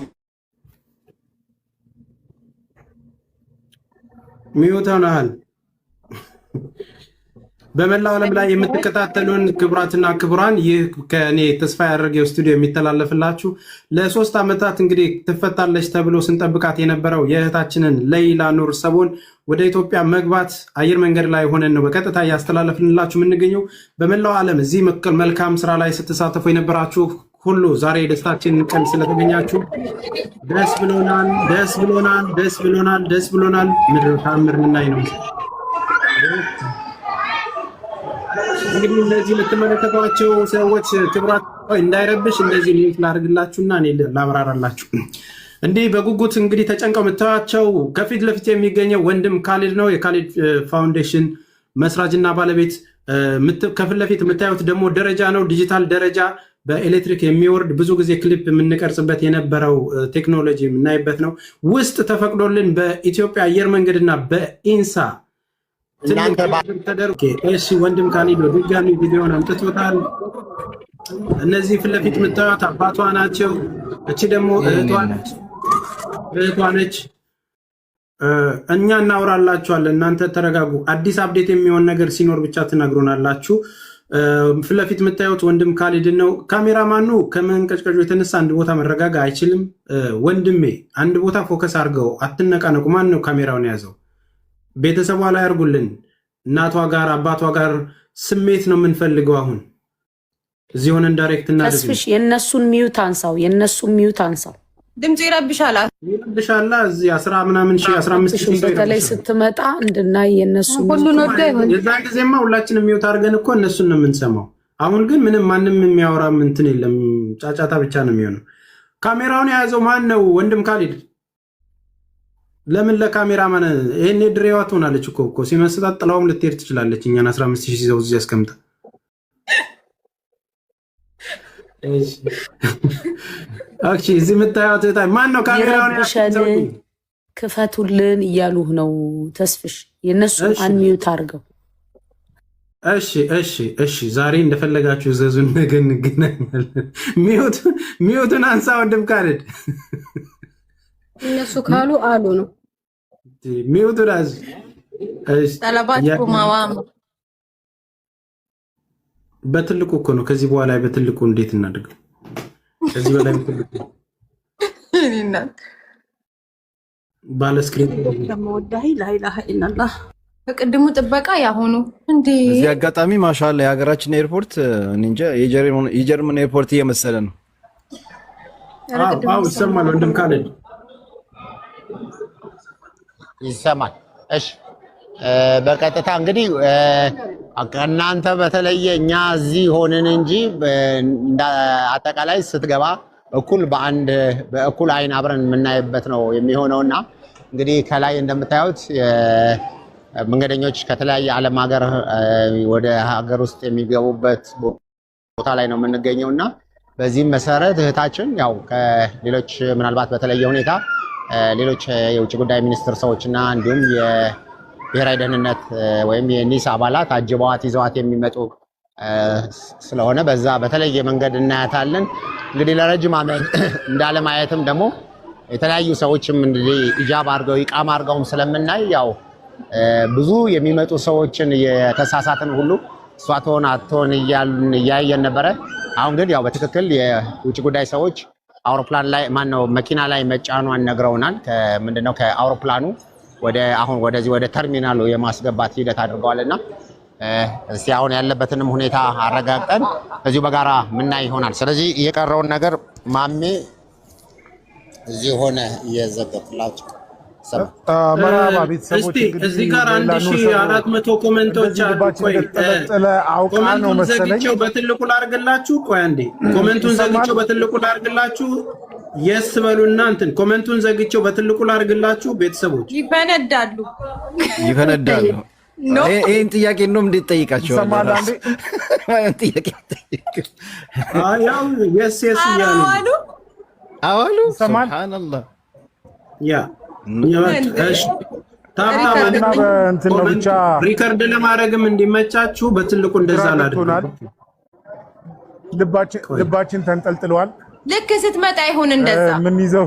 ሚውታናል። በመላው ዓለም ላይ የምትከታተሉን ክቡራትና ክቡራን ይህ ከኔ ተስፋ ያደረገው ስቱዲዮ የሚተላለፍላችሁ ለ3 ዓመታት እንግዲህ ትፈታለች ተብሎ ስንጠብቃት የነበረው የእህታችንን ለይላ ኑር ሰቦን ወደ ኢትዮጵያ መግባት አየር መንገድ ላይ ሆነን ነው በቀጥታ እያስተላለፍንላችሁ የምንገኘው። በመላው ዓለም እዚህ መልካም ስራ ላይ ስትሳተፉ የነበራችሁ ሁሉ ዛሬ የደስታችን ቀን ስለተገኛችሁ ደስ ብሎናል። ምድር ታምር ምናይ ነው። እንግዲህ እነዚህ የምትመለከቷቸው ሰዎች ክብራት እንዳይረብሽ እንደዚህ ሊንክ ላድርግላችሁና እኔ ላብራራላችሁ። እንዲህ በጉጉት እንግዲህ ተጨንቀው የምታዩቸው ከፊት ለፊት የሚገኘው ወንድም ካሊድ ነው። የካሊድ ፋውንዴሽን መስራችና ባለቤት። ከፊት ለፊት የምታዩት ደግሞ ደረጃ ነው። ዲጂታል ደረጃ በኤሌክትሪክ የሚወርድ ብዙ ጊዜ ክሊፕ የምንቀርጽበት የነበረው ቴክኖሎጂ የምናይበት ነው። ውስጥ ተፈቅዶልን በኢትዮጵያ አየር መንገድና በኢንሳ እሺ ወንድም ካሊዶ ድጋሚ ቪዲዮን አምጥቶታል። እነዚህ ፊት ለፊት የምታዩት አባቷ ናቸው። እቺ ደግሞ እህቷ ነች። እኛ እናወራላችኋለን፣ እናንተ ተረጋጉ። አዲስ አፕዴት የሚሆን ነገር ሲኖር ብቻ ትነግሩናላችሁ። ፊት ለፊት የምታዩት ወንድም ካሊድ ነው። ካሜራማኑ ከመንቀጭቀጩ የተነሳ አንድ ቦታ መረጋጋ አይችልም። ወንድሜ አንድ ቦታ ፎከስ አድርገው፣ አትነቃነቁ። ማን ነው ካሜራውን የያዘው? ቤተሰቧ ላይ አድርጉልን። እናቷ ጋር አባቷ ጋር ስሜት ነው የምንፈልገው። አሁን እዚህ ሆነን ዳይሬክት እና ተስፍሽ የነሱን ሚዩት አንሳው። ድምጽ ይረብሻል። እዚህ 10 ምናምን ሺህ 15 ሺህ በተለይ ስትመጣ እንድናይ የነሱ ሁሉን ወደ ይሆን የዛን ጊዜማ ሁላችንም ሚዩት አድርገን እኮ እነሱን ነው የምንሰማው። አሁን ግን ምንም ማንም የሚያወራ እንትን የለም፣ ጫጫታ ብቻ ነው የሚሆነው። ካሜራውን የያዘው ማን ነው? ወንድም ካሊድ ለምን ለካሜራማን ይሄኔ ድሬዋ ትሆናለች እኮ ሲመስላት ጥላውም ልትሄድ ትችላለች። እኛን 15000 ይዘው እዚህ ያስቀምጣ። እሺ እዚህ የምታዩት ማን ነው? ካሜራውን ክፈቱልን እያሉህ ነው ተስፍሽ። የነሱ አንሚዩት አድርገው እሺ ዛሬ እንደፈለጋችሁ ዘዙን፣ ነገ እንገናኛለን። ሚውቱን አንሳ ወንድም ካለድ እነሱ ካሉ አሉ ነው ሚውቱን አዝ ጠለባችሁ ማዋም በትልቁ እኮ ነው። ከዚህ በኋላ በትልቁ እንዴት እናድርገው? ከዚህ በላይ በትልቁ ባለስክሪን ለመወዳሂ ላኢላሃ ኢላላህ በቅድሙ ጥበቃ ያሆኑ እንዴ። እዚህ አጋጣሚ ማሻአላ የሀገራችን ኤርፖርት እንጃ የጀርመን ኤርፖርት እየመሰለ ነው። አዎ ይሰማል ወንድም ካለድ ይሰማል። እሺ በቀጥታ እንግዲህ እናንተ በተለየ እኛ እዚህ ሆነን እንጂ አጠቃላይ ስትገባ በእኩል አይን አብረን የምናይበት ነው የሚሆነውና እንግዲህ ከላይ እንደምታዩት መንገደኞች ከተለያየ ዓለም ሀገር ወደ ሀገር ውስጥ የሚገቡበት ቦታ ላይ ነው የምንገኘውና በዚህም መሰረት እህታችን ያው ከሌሎች ምናልባት በተለየ ሁኔታ ሌሎች የውጭ ጉዳይ ሚኒስትር ሰዎችና እንዲሁም የብሔራዊ ደህንነት ወይም የኒስ አባላት አጅበዋት ይዘዋት የሚመጡ ስለሆነ በዛ በተለየ መንገድ እናያታለን። እንግዲህ ለረጅም ዓመት እንዳለማየትም ደግሞ የተለያዩ ሰዎችም እንግዲህ ኢጃብ አድርገው ኢቃማ አድርገውም ስለምናይ ያው ብዙ የሚመጡ ሰዎችን የተሳሳትን ሁሉ እሷ ትሆን አትሆን እያየን ነበረ። አሁን ግን ያው በትክክል የውጭ ጉዳይ ሰዎች አውሮፕላን ላይ ማነው መኪና ላይ መጫኗን ነግረውናል። ምንድነው ከአውሮፕላኑ ወደዚህ ወደ ተርሚናሉ የማስገባት ሂደት አድርገዋልና እስቲ አሁን ያለበትንም ሁኔታ አረጋግጠን እዚሁ በጋራ ምናይ ይሆናል። ስለዚህ የቀረውን ነገር ማሜ እዚህ ሆነ እየዘገብላችሁ መራባ ቤተሰቦች እዚህ ጋር 1400 ኮሜንቶች አሉ። ቆይ ኮሜንቱን ዘግቼው በትልቁ ላርግላችሁ። ቆይ አንዴ ኮሜንቱን ዘግቼው በትልቁ ላርግላችሁ። የስ በሉና እንትን ኮሜንቱን ዘግቼው በትልቁ ላርግላችሁ። ቤተሰቦች ይፈነዳሉ። ይሄን ጥያቄ ነው እንዴት ጠይቃቸው? ሰማላ እንዴ ጥያቄ ያው የስ እያሉ አዋሉ ሱብሃንአላህ ያ ሪከርድ ለማድረግም እንዲመቻችሁ በትልቁ እንደዛ ላድርግ። ልባችን ተንጠልጥሏል። ልክ ስትመጣ ይሁን እንደዛ ምን ይዘው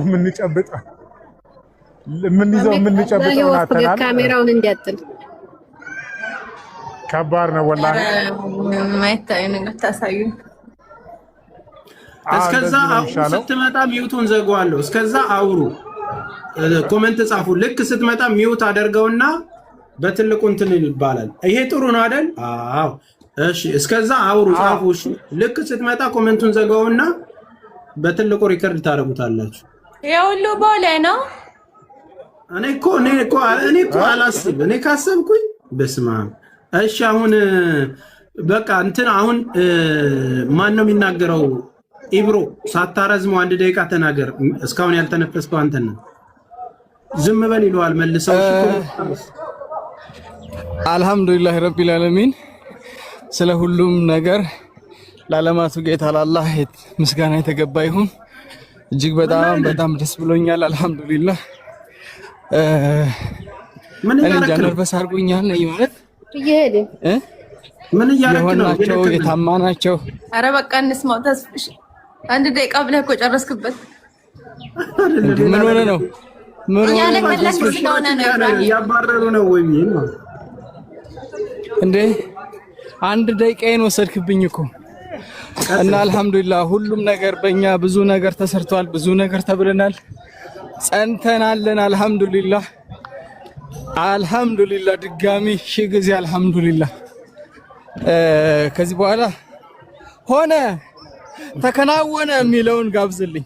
የምንጨብጠው ናተናል። ካሜራውን እንዲያጥል ከባድ ነው ወላሂ። ማይታይ ነገር ታሳዩ። እስከዛ ስትመጣ ሚውቱን ዘጋዋለሁ። እስከዛ አውሩ፣ ኮሜንት ጻፉ። ልክ ስትመጣ ሚውት አደርገውና በትልቁ እንትን ይባላል። ይሄ ጥሩ ነው አይደል? አዎ እሺ። እስከዛ አውሩ፣ ጻፉ። እሺ ልክ ስትመጣ ኮሜንቱን ዘጋውና በትልቁ ሪከርድ ታደርጉታላችሁ። የሁሉ ቦሌ ነው። እኔ እኮ አላስብ። እኔ ካሰብኩኝ በስማ እሺ። አሁን በቃ እንትን አሁን ማን ነው የሚናገረው? ኢብሮ ሳታረዝመው 1 ደቂቃ ተናገር። እስካሁን ያልተነፈስከው አንተ ነህ። ዝም በል ይለዋል መልሰው። አልሐምዱሊላህ ረቢል ዓለሚን ስለ ሁሉም ነገር ለዓለማቱ ጌታ ለአላህ ምስጋና የተገባ ይሁን። እጅግ በጣም ደስ ብሎኛል። አልሐምዱሊላህ እንጃ ነርቨስ አድርጎኛል ማለት እየሄደ ምን እያደረክ ነው? የሆናቸው የታማናቸው። ኧረ በቃ እንስማው። ተስፍሽ 1 ደቂቃ ብለህ እኮ ጨረስክበት። ምን ሆነ ነው? ምን ያባረሩ ነው ወይ እንዴ? 1 ደቂቃዬን ወሰድክብኝ እኮ። እና አልሐምዱሊላህ ሁሉም ነገር በእኛ ብዙ ነገር ተሰርቷል፣ ብዙ ነገር ተብለናል፣ ጸንተናለን። አልሐምዱሊላህ ድጋሚ ሺህ ጊዜ አልሐምዱሊላህ። ከዚህ በኋላ ሆነ ተከናወነ የሚለውን ጋብዝልኝ።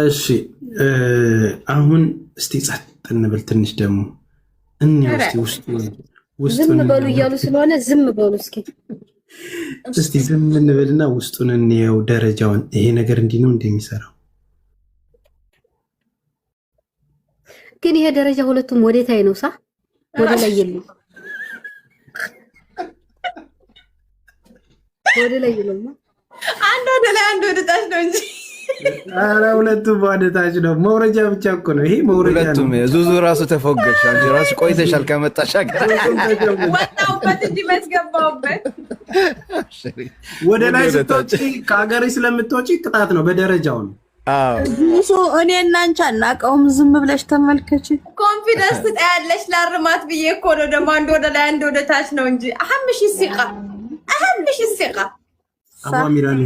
እሺ አሁን እስቲ ጸጥ እንብል ትንሽ ደግሞ እንየው እስቲ ውስጡ ዝም በሉ እያሉ ስለሆነ ዝም በሉ እስቲ ዝም እንበልና ውስጡን እንየው ደረጃውን። ይሄ ነገር እንዲህ ነው እንደሚሰራው ግን ይሄ ደረጃ ሁለቱም ወዴታይ ነው? ወደ ላይ የለም፣ ወደ ላይ የለም። አንድ ወደ ላይ አንድ ወደ ታች ነው እንጂ ኧረ ሁለቱም ባደታች ነው። መውረጃ ብቻ እኮ ነው ይሄ መውረጃ ነው። ሁለቱም ዙዙ ራሱ ተፎገሽ። አንቺ ራሱ ቆይተሻል ከመጣሽ አገር ወጣሁበት እንጂ መስገባሁበት። ወደ ላይ ስትወጪ ከሀገሬ ስለምትወጪ ቅጣት ነው በደረጃው ነው። ብዙ እኔ እና አንቺ አናውቀውም። ዝም ብለሽ ተመልከች። ኮንፊደንስ ትጠያለሽ። ላርማት ብዬ እኮ ነው ደግሞ አንድ ወደ ላይ አንድ ወደ ታች ነው እንጂ አህምሽ ሲቃ አባሚራን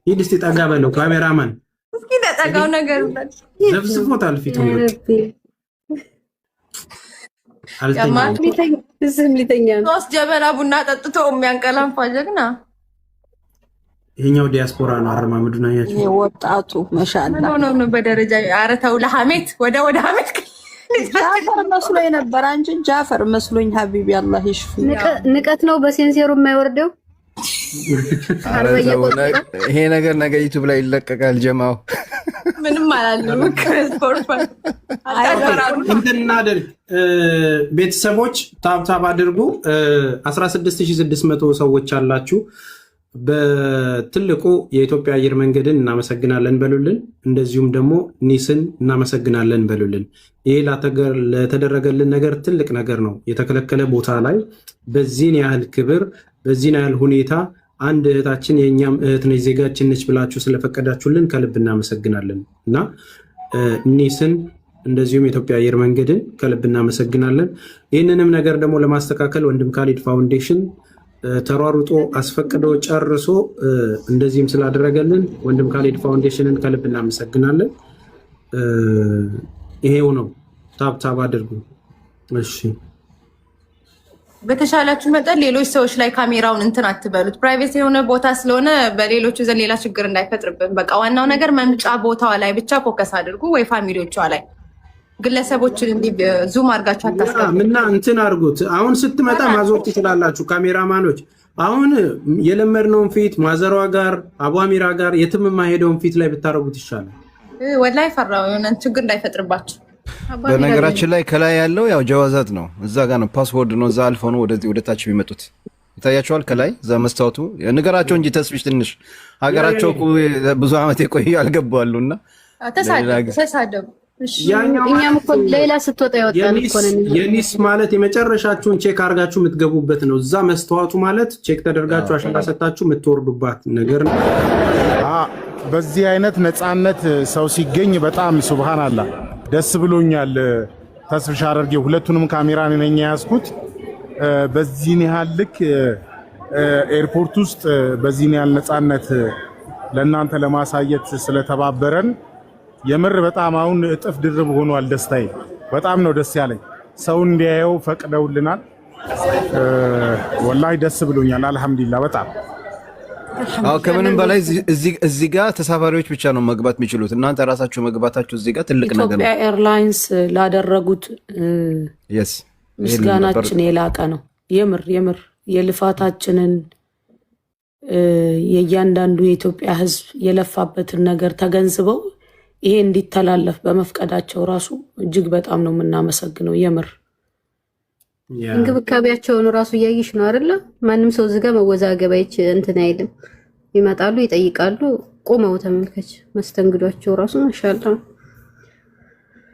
ሂድ እስኪ ጠጋ በለው ካሜራማን እስኪ ተጠጋው ነገር ዘብስፎታል ፊቱን ሶስት ጀበና ቡና ጠጥቶ የሚያንቀላፋ ጀግና ይሄኛው ዲያስፖራ ነው። አረማመዱን አያችሁ ወጣቱ መሻላ ነው በደረጃ አረተው ለሐሜት ወደ ሐሜት ጃፈር መስሎኝ ነበር። አንቺ ጃፈር መስሎኝ ሀቢቢ አላህ ይሽፍ። ንቀት ነው በሴንሴሩ የማይወርደው። ይሄ ነገር ነገ ዩቲዩብ ላይ ይለቀቃል። ጀማው ምንም አላለም። እንትን እናድርግ ቤተሰቦች ታብታብ አድርጉ። 16600 ሰዎች አላችሁ። በትልቁ የኢትዮጵያ አየር መንገድን እናመሰግናለን በሉልን። እንደዚሁም ደግሞ ኒስን እናመሰግናለን በሉልን። ይሄ ለተደረገልን ነገር ትልቅ ነገር ነው። የተከለከለ ቦታ ላይ በዚህን ያህል ክብር በዚህን ያህል ሁኔታ አንድ እህታችን የእኛም እህት ነች ዜጋችን ነች ብላችሁ ስለፈቀዳችሁልን ከልብ እናመሰግናለን እና ኒስን እንደዚሁም የኢትዮጵያ አየር መንገድን ከልብ እናመሰግናለን። ይህንንም ነገር ደግሞ ለማስተካከል ወንድም ካሊድ ፋውንዴሽን ተሯሩጦ አስፈቅዶ ጨርሶ እንደዚህም ስላደረገልን ወንድም ካሊድ ፋውንዴሽንን ከልብ እናመሰግናለን። ይሄው ነው። ታብታብ አድርጉ። እሺ በተሻላችሁ መጠን ሌሎች ሰዎች ላይ ካሜራውን እንትን አትበሉት። ፕራይቬት የሆነ ቦታ ስለሆነ በሌሎቹ ዘንድ ሌላ ችግር እንዳይፈጥርብን። በቃ ዋናው ነገር መምጫ ቦታዋ ላይ ብቻ ፎከስ አድርጉ፣ ወይ ፋሚሊዎቿ ላይ። ግለሰቦችን እንዲህ ዙም አድርጋችሁ አታስቀምጡ እና እንትን አድርጉት። አሁን ስትመጣ ማዞር ትችላላችሁ ካሜራማኖች። አሁን የለመድነውን ፊት ማዘሯ ጋር አቧሚራ ጋር የትም የማይሄደውን ፊት ላይ ብታረጉት ይሻላል። ወላሂ ፈራው የሆነ ችግር እንዳይፈጥርባችሁ። በነገራችን ላይ ከላይ ያለው ያው ጀዋዛት ነው። እዛ ጋር ነው ፓስወርድ ነው። እዛ አልፎ ነው ወደዚህ ወደታች የሚመጡት ይታያቸዋል። ከላይ እዛ መስታወቱ ነገራቸው እንጂ ተስብሽ ትንሽ ሀገራቸው ብዙ ዓመት የቆዩ አልገባሉና ተሳደቡ። እኛም እኮ ሌላ ስትወጣ ያወጣን እኮ ነን። የኒስ ማለት የመጨረሻችሁን ቼክ አድርጋችሁ የምትገቡበት ነው። እዛ መስተዋቱ ማለት ቼክ ተደርጋችሁ አሻራ ሰጣችሁ የምትወርዱባት ነገር ነው። በዚህ አይነት ነፃነት ሰው ሲገኝ በጣም ሱብሃንአላህ ደስ ብሎኛል። ተስፍሽ አደርጌ ሁለቱንም ካሜራ ነኝ ያዝኩት። በዚህን ያህል ልክ ኤርፖርት ውስጥ በዚህን ያህል ነፃነት ለእናንተ ለማሳየት ስለተባበረን የምር በጣም አሁን እጥፍ ድርብ ሆኗል ደስታዬ። በጣም ነው ደስ ያለኝ። ሰው እንዲያየው ፈቅደውልናል። ወላሂ ደስ ብሎኛል። አልሐምዱሊላህ በጣም ከምንም በላይ እዚህ ጋር ተሳፋሪዎች ብቻ ነው መግባት የሚችሉት። እናንተ ራሳችሁ መግባታችሁ እዚህ ጋር ትልቅ ነገር ነው። ኢትዮጵያ ኤርላይንስ ላደረጉት ምስጋናችን የላቀ ነው። የምር የልፋታችንን የእያንዳንዱ የኢትዮጵያ ሕዝብ የለፋበትን ነገር ተገንዝበው ይሄ እንዲተላለፍ በመፍቀዳቸው ራሱ እጅግ በጣም ነው የምናመሰግነው። የምር እንክብካቤያቸውን ራሱ እያየሽ ነው አይደለ? ማንም ሰው እዚህ ጋር መወዛገብ እንትን አይልም። ይመጣሉ፣ ይጠይቃሉ። ቆመው ተመልከች። መስተንግዷቸው ራሱ ማሻአላ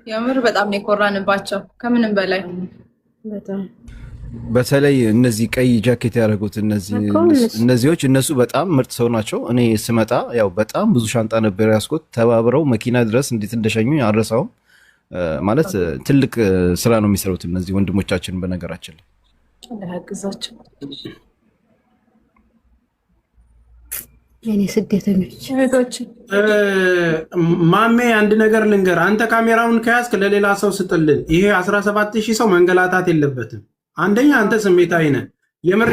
የምር በጣም ነው የኮራንባቸው ከምንም በላይ በጣም በተለይ እነዚህ ቀይ ጃኬት ያደረጉት እነዚህዎች እነሱ በጣም ምርጥ ሰው ናቸው። እኔ ስመጣ ያው በጣም ብዙ ሻንጣ ነበር ያስኩት። ተባብረው መኪና ድረስ እንዴት እንደሸኙኝ አልረሳውም። ማለት ትልቅ ስራ ነው የሚሰሩት እነዚህ ወንድሞቻችን። በነገራችን ላይ ለሀግዛቸው የኔ ስደተኞች ማሜ አንድ ነገር ልንገር። አንተ ካሜራውን ከያዝክ ለሌላ ሰው ስጥልን። ይሄ 17000 ሰው መንገላታት የለበትም። አንደኛ አንተ ስሜታዊ ነህ። የምር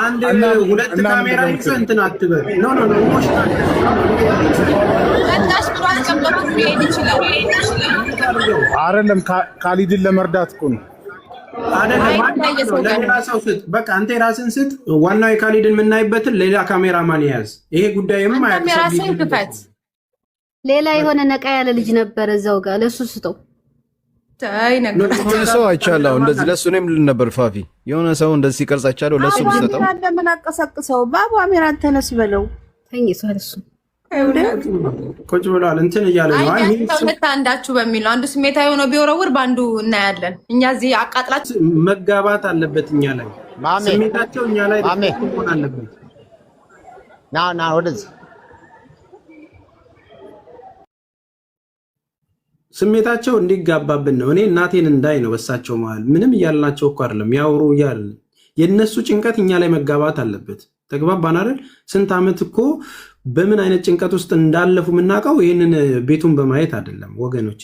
አንድ ሁለት ካሜራ ይዘህ እንትን አትበል። ኖ አይደለም ካሊድን ለመርዳት እኮ ነው። ለሌላ ሰው ስጥ። በቃ አንተ የራስን ስጥ። ዋናው የካሊድን የምናይበትን ሌላ ካሜራማን ያዝ። ይሄ ጉዳይም ሌላ የሆነ ነቃ ያለ ልጅ ነበረ እዛው ጋር፣ ለሱ ስጠው። ታይ ነገር የሆነ ሰው አይቻለሁ እንደዚህ ለሱ እኔም ልል ነበር ፋፊ የሆነ ሰው እንደዚህ ሲቀርጽ አይቻለሁ ለሱ ብሰጠው ለምን አቀሰቅሰው ባቡ አሚራን ተነስ በለው ተኝቷል እሱ ቁጭ ብሏል እንትን እያለ ነው አይ ሁለት አንዳችሁ በሚል ነው አንዱ ስሜታዊ ሆኖ ቢወረውር ባንዱ እናያለን እኛ እዚህ አቃጥላችሁ መጋባት አለበት እኛ ላይ ስሜታቸው እኛ ላይ ሆነ አለበት ና ወደዚህ ስሜታቸው እንዲጋባብን ነው እኔ እናቴን እንዳይ ነው በሳቸው መሃል ምንም እያልናቸው እኮ አይደለም ያውሩ እያል የነሱ ጭንቀት እኛ ላይ መጋባት አለበት ተግባባን አይደል ስንት ዓመት እኮ በምን አይነት ጭንቀት ውስጥ እንዳለፉ የምናውቀው ይሄንን ቤቱን በማየት አይደለም ወገኖቼ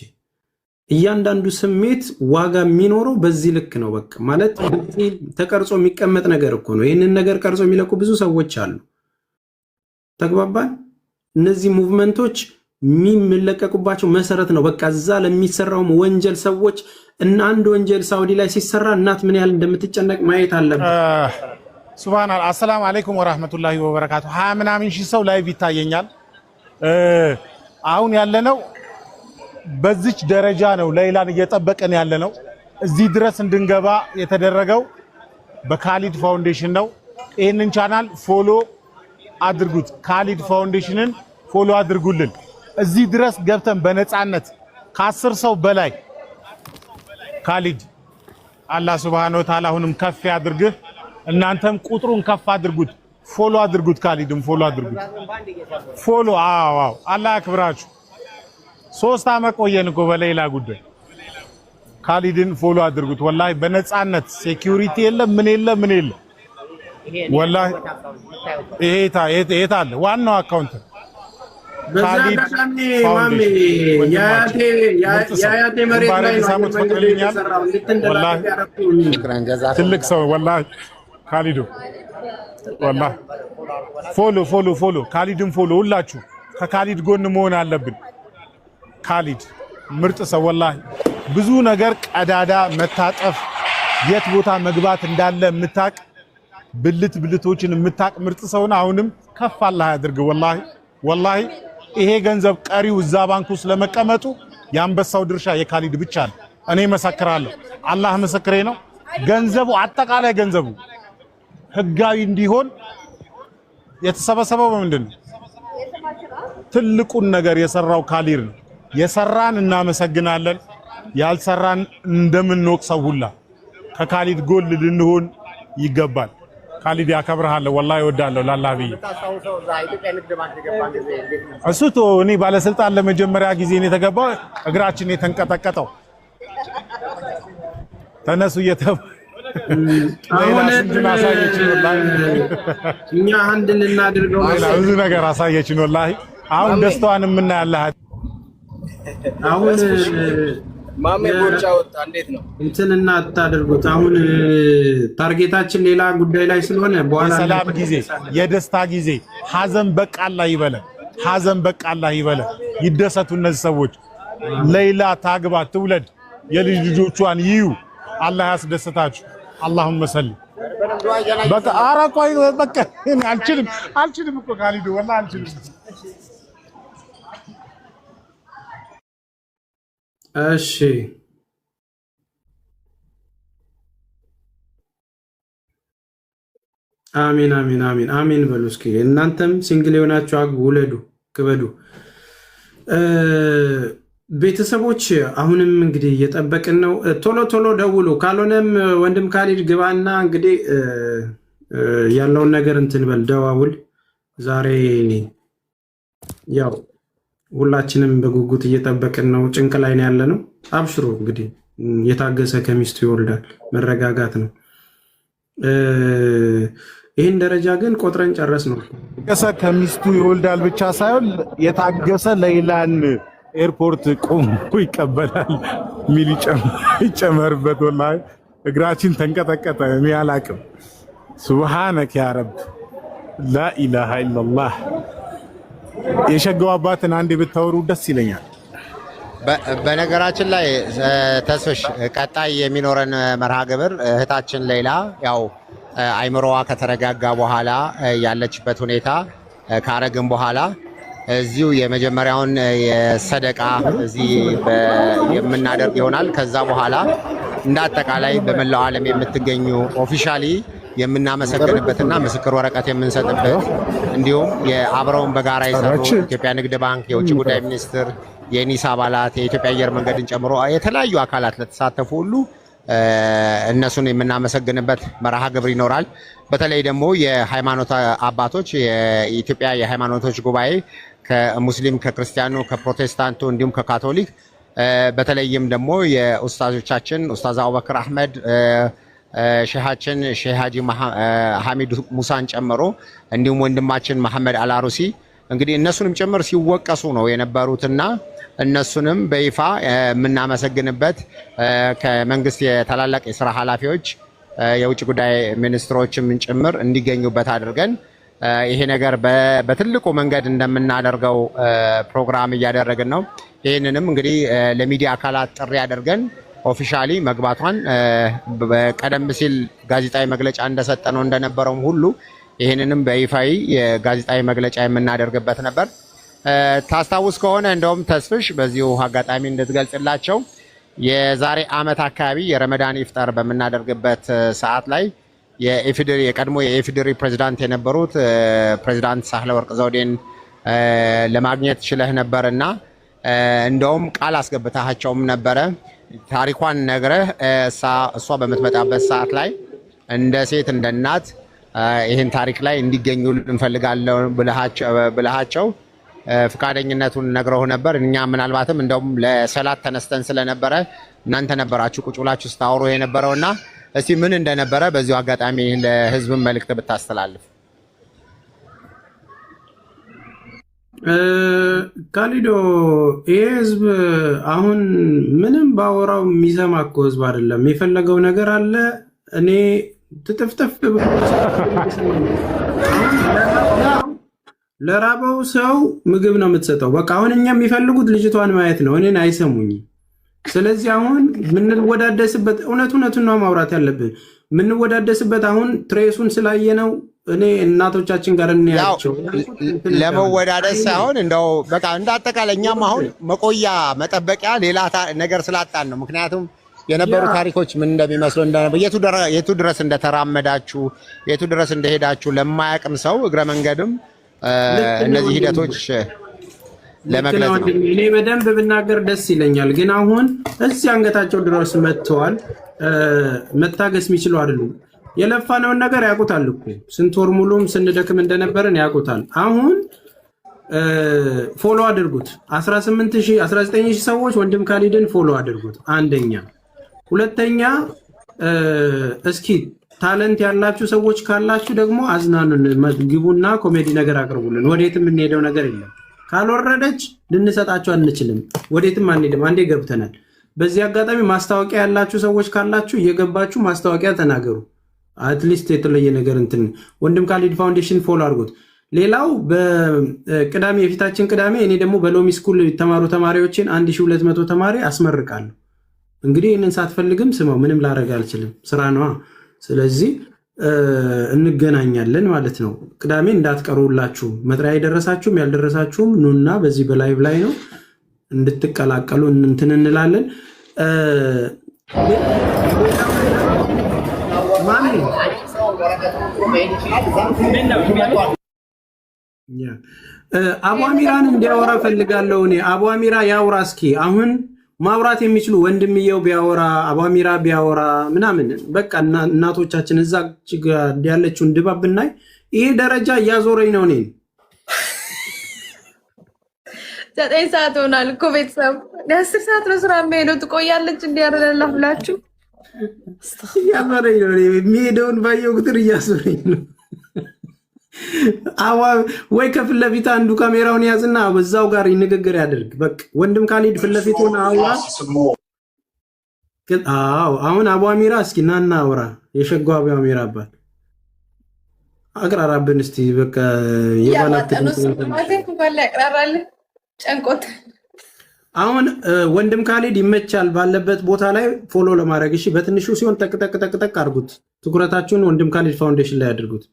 እያንዳንዱ ስሜት ዋጋ የሚኖረው በዚህ ልክ ነው በቃ ማለት ተቀርጾ የሚቀመጥ ነገር እኮ ነው ይሄንን ነገር ቀርጾ የሚለቁ ብዙ ሰዎች አሉ ተግባባን እነዚህ ሙቭመንቶች የሚለቀቁባቸው መሰረት ነው በቃ እዛ ለሚሰራው ወንጀል ሰዎች እና አንድ ወንጀል ሳውዲ ላይ ሲሰራ እናት ምን ያህል እንደምትጨነቅ ማየት አለበት ሱብሃንአላህ አሰላሙ አለይኩም ወራህመቱላሂ ወበረካቱ 20 ምናምን ሺህ ሰው ላይቭ ይታየኛል አሁን ያለነው በዚች ደረጃ ነው ሌላን እየጠበቀን ያለነው እዚህ ድረስ እንድንገባ የተደረገው በካሊድ ፋውንዴሽን ነው ይሄንን ቻናል ፎሎ አድርጉት ካሊድ ፋውንዴሽንን ፎሎ አድርጉልን እዚህ ድረስ ገብተን በነፃነት ከ10 ሰው በላይ ካሊድ አላህ Subhanahu Wa Ta'ala አሁንም ከፍ ያድርግህ እናንተም ቁጥሩን ከፍ አድርጉት ፎሎ አድርጉት ካሊድም ፎሎ አድርጉት ፎሎ አዎ አላህ ያክብራችሁ 3 ዓመት ቆየን እኮ በሌላ ጉዳይ ካሊድን ፎሎ አድርጉት ወላሂ በነፃነት ሴኩሪቲ የለም ምን የለም ወላሂ ይሄ አለ ዋናው አካውንት ካሊድ ያያቴ መሬት ላይ ወላሂ ትልቅ ሰው ወላሂ ካሊዱ ወላሂ ፎሎ ካሊድን ፎሎ ሁላችሁ ከካሊድ ጎን መሆን አለብን ካሊድ ምርጥ ሰው ወላሂ ብዙ ነገር ቀዳዳ መታጠፍ የት ቦታ መግባት እንዳለ ምታቅ ብልቶችን ምታቅ ምርጥ ሰውና አሁንም ከፍ አላህ ያድርግ ወላሂ ይሄ ገንዘብ ቀሪው እዛ ባንኩ ስለመቀመጡ ያንበሳው ድርሻ የካሊድ ብቻ ነው እኔ መሰክራለሁ አላህ ምስክሬ ነው ገንዘቡ አጠቃላይ ገንዘቡ ህጋዊ እንዲሆን የተሰበሰበው በምንድነው ትልቁን ነገር የሰራው ካሊድ ነው የሰራን እናመሰግናለን ያልሰራን እንደምንወቅሰው ሁላ ከካሊድ ጎል ልንሆን ይገባል ካሊድ ያከብርሃለሁ ወላሂ እወዳለሁ ላላህ ብዬ እሱቶ እኔ ባለስልጣን ለመጀመሪያ ጊዜ ነው የተገባው እግራችን የተንቀጠቀጠው ተነሱ አሁን እኛ አንድ ልናደርገው ብዙ ነገር አሳየችን ወላሂ አሁን ደስታዋን የምናያለህ አሁን ማሜ ቦርጫ ወጣ እንዴት ነው እንትንና አታድርጉት አሁን ታርጌታችን ሌላ ጉዳይ ላይ ስለሆነ በኋላ ሰላም ጊዜ የደስታ ጊዜ ሐዘን በቃ አላህ ይበለ ይደሰቱ እነዚህ ሰዎች ሌላ ታግባ ትውለድ የልጅ ልጆቿን ይዩ አላህ ያስደስታችሁ اللهم صل በቃ አራቆይ በቃ አልችልም እኮ ካሊዱ ወላሂ አልችልም እሺ አሜን በሉ እስኪ እናንተም ሲንግል የሆናችሁ ውለዱ ክበዱ ቤተሰቦች አሁንም እንግዲህ እየጠበቅን ነው ቶሎ ደውሉ ካልሆነም ወንድም ካሊድ ግባና እንግዲህ ያለውን ነገር እንትን በል ደዋውል ዛሬ ያው ሁላችንም በጉጉት እየጠበቅን ነው ጭንቅ ላይ ነው ያለነው አብሽሩ እንግዲህ የታገሰ ከሚስቱ ይወልዳል መረጋጋት ነው ይሄን ደረጃ ግን ቆጥረን ጨረስ ነው የታገሰ ከሚስቱ ይወልዳል ብቻ ሳይሆን የታገሰ ሌላን ኤርፖርት ቆሞ ይቀበላል ሚል ይጨመርበት ወላሂ እግራችን ተንቀጠቀጠ እኔ አላቅም ሱብሃነከ ያ ረብ ላ ኢላሃ ኢላላህ የሸገው አባትን አንዴ ብታወሩ ደስ ይለኛል በነገራችን ላይ ተስፍሽ ቀጣይ የሚኖረን መርሃ ግብር እህታችን ሌላ ያው አይምሮዋ ከተረጋጋ በኋላ ያለችበት ሁኔታ ካረግን በኋላ እዚሁ የመጀመሪያውን የሰደቃ እዚህ የምናደርግ ይሆናል። ከዛ በኋላ እንደ አጠቃላይ በመላው ዓለም የምትገኙ ኦፊሻሊ የምናመሰግንበትና ምስክር ወረቀት የምንሰጥበት እንዲሁም የአብረውን በጋራ የሰሩ ኢትዮጵያ ንግድ ባንክ፣ የውጭ ጉዳይ ሚኒስትር፣ የኒስ አባላት፣ የኢትዮጵያ አየር መንገድን ጨምሮ የተለያዩ አካላት ለተሳተፉ ሁሉ እነሱን የምናመሰግንበት መርሃ ግብር ይኖራል። በተለይ ደግሞ የሃይማኖት አባቶች የኢትዮጵያ የሃይማኖቶች ጉባኤ ከሙስሊም፣ ከክርስቲያኑ፣ ከፕሮቴስታንቱ እንዲሁም ከካቶሊክ በተለይም ደግሞ የኡስታዞቻችን ኡስታዝ አቡበክር አህመድ ሼሃችን ሼህ ሀጂ ሐሚድ ሙሳን ጨምሮ እንዲሁም ወንድማችን መሐመድ አልአሩሲ እንግዲህ እነሱንም ጭምር ሲወቀሱ ነው የነበሩትና እነሱንም በይፋ የምናመሰግንበት ከመንግስት የታላላቅ የስራ ኃላፊዎች የውጭ ጉዳይ ሚኒስትሮችም ጭምር እንዲገኙበት አድርገን ይሄ ነገር በትልቁ መንገድ እንደምናደርገው ፕሮግራም እያደረግን ነው። ይህንንም እንግዲህ ለሚዲያ አካላት ጥሪ አድርገን ኦፊሻሊ መግባቷን ቀደም ሲል ጋዜጣዊ መግለጫ እንደሰጠነው እንደነበረውም ሁሉ ይህንንም በይፋዊ የጋዜጣዊ መግለጫ የምናደርግበት ነበር። ታስታውስ ከሆነ እንደውም ተስፍሽ በዚሁ አጋጣሚ እንድትገልጽላቸው የዛሬ ዓመት አካባቢ የረመዳን ኢፍጣር በምናደርግበት ሰዓት ላይ የቀድሞ የኢፌዴሪ ፕሬዝዳንት የነበሩት ፕሬዝዳንት ሳህለወርቅ ዘውዴን ለማግኘት ችለህ ነበርና እንደውም ቃል አስገብታቸውም ነበረ። ታሪኳን ነግረህ እሷ በምትመጣበት ሰዓት ላይ እንደ ሴት እንደ እናት ይህን ታሪክ ላይ እንዲገኙ እንፈልጋለን ብለሃቸው ፍቃደኝነቱን ነግረው ነበር። እኛ ምናልባትም እንደውም ለሰላት ተነስተን ስለነበረ እናንተ ነበራችሁ ቁጭ ብላችሁ ስታወሩ የነበረውና እስቲ ምን እንደነበረ በዚሁ አጋጣሚ ለህዝብም መልእክት ብታስተላልፍ። ካሊዶ ይሄ ህዝብ አሁን ምንም ባወራው የሚሰማ እኮ ህዝብ አይደለም። የፈለገው ነገር አለ። እኔ ትጥፍጥፍ ለራበው ሰው ምግብ ነው የምትሰጠው። በቃ አሁን እኛ የሚፈልጉት ልጅቷን ማየት ነው። እኔን አይሰሙኝም። ስለዚህ አሁን የምንወዳደስበት እውነቱን ነው ማውራት ያለብን። የምንወዳደስበት አሁን ትሬሱን ስላየነው እኔ እናቶቻችን ጋር እናያቸው ለመወዳደስ ሳይሆን እንደው በቃ እንደ አጠቃላይ እኛም አሁን መቆያ መጠበቂያ ሌላ ነገር ስላጣን ነው። ምክንያቱም የነበሩ ታሪኮች ምን እንደሚመስሉ የቱ ድረስ እንደተራመዳችሁ የቱ ድረስ እንደሄዳችሁ ለማያቅም ሰው እግረ መንገድም እነዚህ ሂደቶች ለመግለጽ ነው። እኔ በደንብ ብናገር ደስ ይለኛል፣ ግን አሁን እዚህ አንገታቸው ድረስ መጥተዋል። መታገስ የሚችሉ አይደሉም። የለፋነውን ነገር ያውቁታል እኮ ስንት ወር ሙሉም ስንደክም እንደነበረን ያውቁታል። አሁን ፎሎ አድርጉት። 19,000 ሰዎች ወንድም ካሊድን ፎሎ አድርጉት። አንደኛ። ሁለተኛ እስኪ ታለንት ያላችሁ ሰዎች ካላችሁ ደግሞ አዝናኑን፣ ግቡና ኮሜዲ ነገር አቅርቡልን። ወዴትም የምንሄደው ነገር የለም። ካልወረደች ልንሰጣቸው አንችልም። ወዴትም አንሄድም። አንዴ ገብተናል። በዚህ አጋጣሚ ማስታወቂያ ያላችሁ ሰዎች ካላችሁ እየገባችሁ ማስታወቂያ ተናገሩ። አትሊስት የተለየ ነገር እንትን ወንድም ካሊድ ፋውንዴሽን ፎሎ አድርጉት። ሌላው በቅዳሜ የፊታችን ቅዳሜ እኔ ደግሞ በሎሚ ስኩል የተማሩ ተማሪዎችን 1200 ተማሪ አስመርቃለሁ። እንግዲህ ይህንን ሳትፈልግም ስመው ምንም ላደርግ አልችልም፣ ስራ ነዋ። ስለዚህ እንገናኛለን ማለት ነው። ቅዳሜ እንዳትቀሩላችሁ። መጥሪያ የደረሳችሁም ያልደረሳችሁም ኑና በዚህ በላይቭ ላይ ነው እንድትቀላቀሉ እንትን እንላለን። አቧሚራን እንዲያወራ ፈልጋለሁ እኔ። አቧሚራ ያውራ እስኪ። አሁን ማውራት የሚችሉ ወንድምየው ቢያወራ፣ አቧሚራ ቢያወራ ምናምን በቃ እናቶቻችን እዛ ያለችውን ድባብ ብናይ ይሄ ደረጃ እያዞረኝ ነው እኔን። 9 ሰዓት ሆናል እኮ ቤተሰብ። 10 ሰዓት ነው ስራ የሚሄደው። ትቆያለች እንዲያረላላ ብላችሁ እያዞረኝ ነው። የሚሄደውን ባየው ቁጥር እያዞረኝ ነው። ወይ ከፊት ለፊት አንዱ ካሜራውን ያዝና በዛው ጋር ንግግር ያደርግ። በቃ ወንድም ካሊድ ፊት ለፊት ሆነ አውራ። አሁን አቧሚራ እስኪ ናና አውራ። የሸጓ አቧሚራ አባት አቅራራብን እስቲ። በቃ የባላት አሁን ወንድም ካሊድ ይመቻል ባለበት ቦታ ላይ ፎሎ ለማድረግ እሺ። በትንሹ ሲሆን ጠቅጠቅ አድርጉት። ትኩረታችሁን ወንድም ካሊድ ፋውንዴሽን ላይ አድርጉት።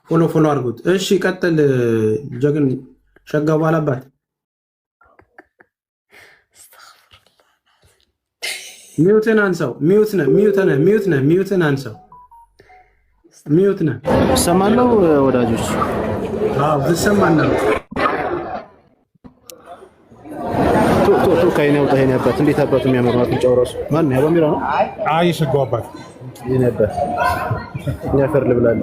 ፎሎ አድርጉት። እሺ ቀጥል ጀግን ሸጋው ባላባት ሚውትን አንሳው። ሚውትን አንሳው። ሚውት ነህ። እሰማለሁ ወዳጆች። አዎ ትሰማለህ። ቶ ከይኔ ወጣ ይሄን አባት እንዴት አባቱ የሚያምር ነው። አፍንጫው ራሱ ማን ነው? ያባሚራ ነው። አይ ሸጋው አባት ይሄን አባት ያፈር ልብላለ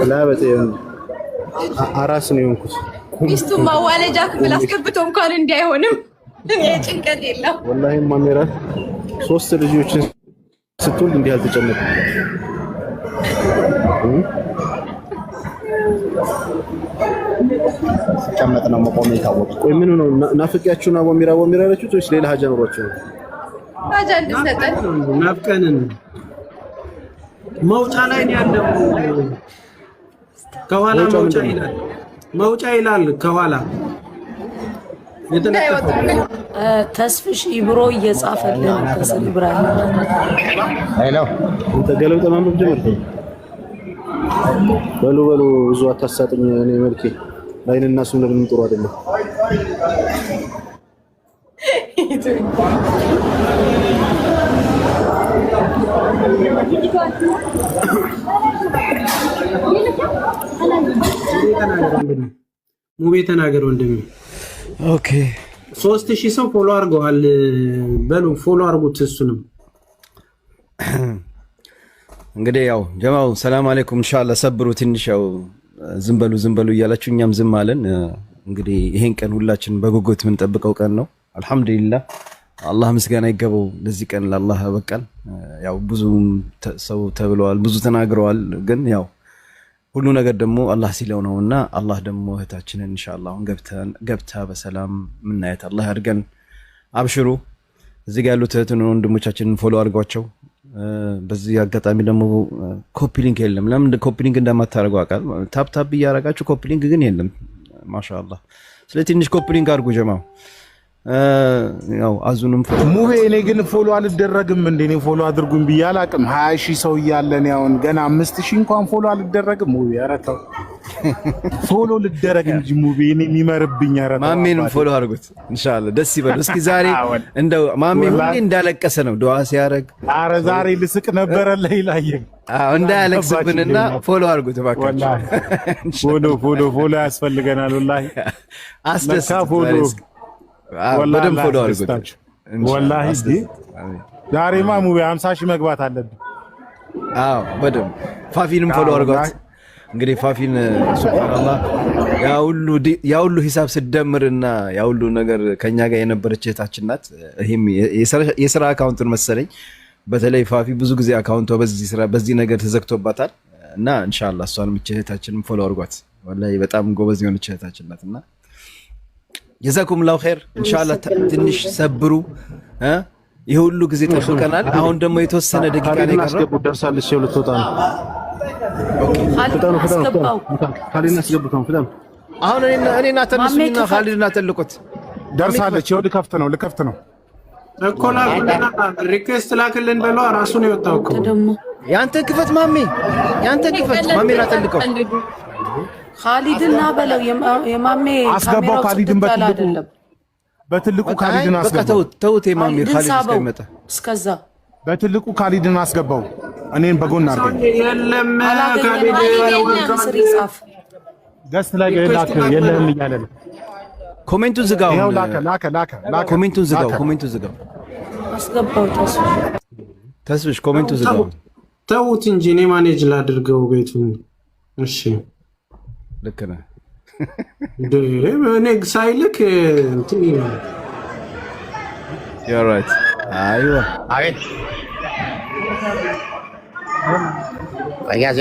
ላበጤ አራስ ነው የሆንኩት። ሚስቱ ማዋለጃ ክፍል አስገብቶ እንኳን እንዲያይሆንም ጭንቀት የለም ወላሂ። ማሜራ 3 ልጆችን ስትወልድ እንዲህ አልተጨነቀ። ሲቀመጥ ነው መቆም የታወቀ። ቆይ ምን ነው ናፍቂያችሁ ነው ወሚራ ያለችሁት ወይስ ሌላ ሀጃ ኖሯችሁ ነው? ሀጃ እንድትሰጠን ናፍቀንን መውጫ ላይ ነው ያለው። ከኋላ መውጫ ይላል ከኋላ ተስፍሽ ኢብሮ እየጻፈልን ከስል ኢብራሂም ሄሎ እንተ ገለውጠ ማንበብ ጀመርኩ። በሉ ብዙ አታሳጥኝ። እኔ መልኬ ላይንና ስም ለምን ጥሩ አይደለም። ሙቤ ተናገር ወንድሜ። ኦኬ 3000 ሰው ፎሎ አድርገዋል። በሉ ፎሎ አድርጉት እሱንም። እንግዲህ ያው ጀማው ሰላም አለይኩም ኢንሻአላህ ሰብሩ። ትንሽ ያው ዝም በሉ እያላችሁ እኛም ዝም አለን። እንግዲህ ይሄን ቀን ሁላችን በጉጉት የምንጠብቀው ቀን ነው። አልহামዱሊላህ አላህ ምስጋና ይገባው ለዚህ ቀን ለአላህ በቃል። ያው ብዙ ሰው ተብለዋል፣ ብዙ ተናግረዋል። ግን ያው ሁሉ ነገር ደግሞ አላህ ሲለው ነውና አላህ ደግሞ እህታችንን ኢንሻአላህ አሁን ገብታ በሰላም ምናየት አላህ ያድርገን። አብሽሩ። እዚህ ጋር ያሉት እህትን ወንድሞቻችንን ፎሎ አድርጓቸው። በዚህ አጋጣሚ ደግሞ ኮፒ ሊንክ የለም። ለምን ኮፒ ሊንክ እንደማታደርጉ አቃል ታፕ እያደረጋችሁ ኮፒ ሊንክ ግን የለም። ማሻአላህ። ስለዚህ ትንሽ ኮፒ ሊንክ አድርጉ ጀማው። ያው አዙንም ሙቤ እኔ ግን ፎሎ አልደረግም እንዴ? እኔ ፎሎ አድርጉኝ ብዬ አላቅም። 20,000 ሰው እያለን ያውን ገና 5,000 እንኳን ፎሎ አልደረግም። ሙቤ ኧረ ተው ፎሎ ልደረግ እንጂ ሙቤ እኔ የሚመርብኝ። ኧረ ተው ማሜንም ፎሎ አድርጉት ኢንሻአላህ። ደስ ይበል። እስኪ ዛሬ እንደው ማሜ ሁሌ እንዳለቀሰ ነው ዱዓ ሲያደርግ። ኧረ ዛሬ ልስቅ ነበረ ለይላየ እንዳያለቅስብንና ፎሎ አድርጉት እባካችሁ። ፎሎ ያስፈልገናል ወላሂ። አስደስታ ፎሎ በደንብ ፎሎ አድርጉት ወላሂ። ዛሬማ ሙቤ 50,000 መግባት አለብኝ። አዎ በደንብ ፋፊንም ፎሎ አድርጓት። እንግዲህ ፋፊን ሱብሃንአላህ ያ ሁሉ ሂሳብ ስደምርና ያ ሁሉ ነገር ከኛ ጋር የነበረች እህታችን ናት። ይሄም የሥራ አካውንቱን መሰለኝ። በተለይ ፋፊ ብዙ ጊዜ አካውንቷ በዚህ ነገር ተዘግቶባታል እና ኢንሻአላህ እሷንም እህታችንን ፎሎ አድርጓት። ወላሂ በጣም ጎበዝ የሆነች እህታችን ናትና ጀዛኩም ላሁ ኸይር። ኢንሻአላህ ትንሽ ሰብሩ። ይሄ ሁሉ ጊዜ ጠብቀናል። አሁን ደግሞ የተወሰነ ደቂቃ ላይ ቀረው። ደርሳለች። ሲው ልትወጣ ነው። ካሊድን አስገቡታው ፍታም። አሁን እኔና ተነሱና ካሊድን አተልቁት። ደርሳለች። ይኸው ልከፍት ነው እኮ ሪኩዌስት ላክልን በለው። ራሱ ነው የወጣው እኮ። ያንተ ክፈት ማሜ፣ ያንተ ክፈት ማሜ። አተልቀው ካሊድና በለው የማሜ አስገባው። ካሊድን በትልቁ ካሊድን አስገባው። ተውት የማሜ ካሊድ እስከሚመጣ እስከዛ በትልቁ ካሊድን አስገባው። እኔን በጎን አድርገኝ። የለም ካሊድ ስሪ ጻፍ ገስት ላይ ላክ የለህም እያለ ነው። ኮሜንቱን ዝጋው። ይኸው ላከ። ኮሜንቱን ዝጋው። አስገባው። ተስፍሽ ኮሜንቱን ዝጋው። ተውት እንጂ እኔ ማኔጅ ላድርገው ቤቱን። እሺ ልክ ነህ። እኔ ሳይልክ እንትን you're right። አይዋ አቤት ያዝ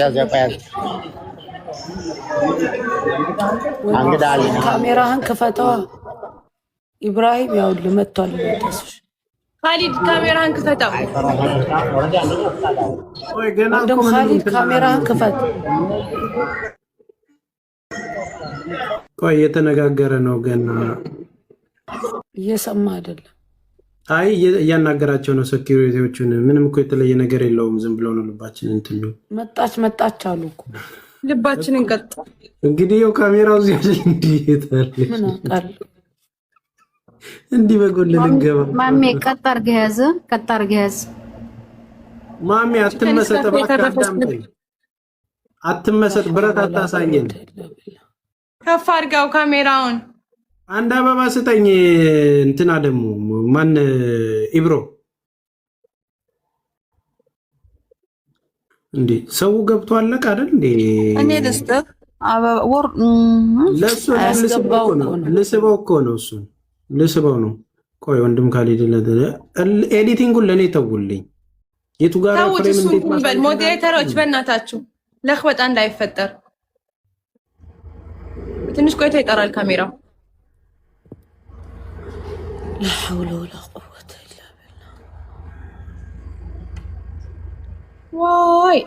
አንግዳል ካሜራህን ክፈተዋ ኢብራሂም። ያው ልመቷል። ተስፍሽ ካሊድ ካሜራህን ክፈተው። ወይ ገና ካሊድ ካሜራህን ክፈት። ቆይ እየተነጋገረ ነው ገና እየሰማ አይደለም። አይ እያናገራቸው ነው ሴኩሪቲዎቹን። ምንም እኮ የተለየ ነገር የለውም። ዝም ብለው ነው ልባችን እንትን ነው። መጣች አሉ እኮ ልባችንን ቀጥ እንግዲህ ያው ካሜራው እዚህ ያለ ምን አውቃለሁ። እንዲህ በጎን ልንገባ ማሜ ቀጥ አድርገህ ያዝ፣ ቀጥ አድርገህ ያዝ። ማሜ አትመሰጥ፣ እባክህ አትመሰጥ፣ ብረት አታሳየን። ከፍ አድርገው ካሜራውን። አንድ አበባ ስጠኝ። እንትና ደግሞ ማን ኢብሮ እንዴ ሰው ገብቶ አለቀ አይደል እንዴ? እኔ ልስጥህ አበባ ወር ለሱ ልስበው እኮ ነው፣ እሱ ልስበው ነው። ቆይ ወንድም ካሊድ ኤዲቲንጉን ለኔ ተውልኝ። የቱ ጋር ፍሬም እንዴት ማለት ሞዴሬተሮች በእናታችሁ ለኽበጣ እንዳይፈጠር ትንሽ ቆይቶ ይጠራል ካሜራው። لا حول ولا قوة إلا بالله. ዋይ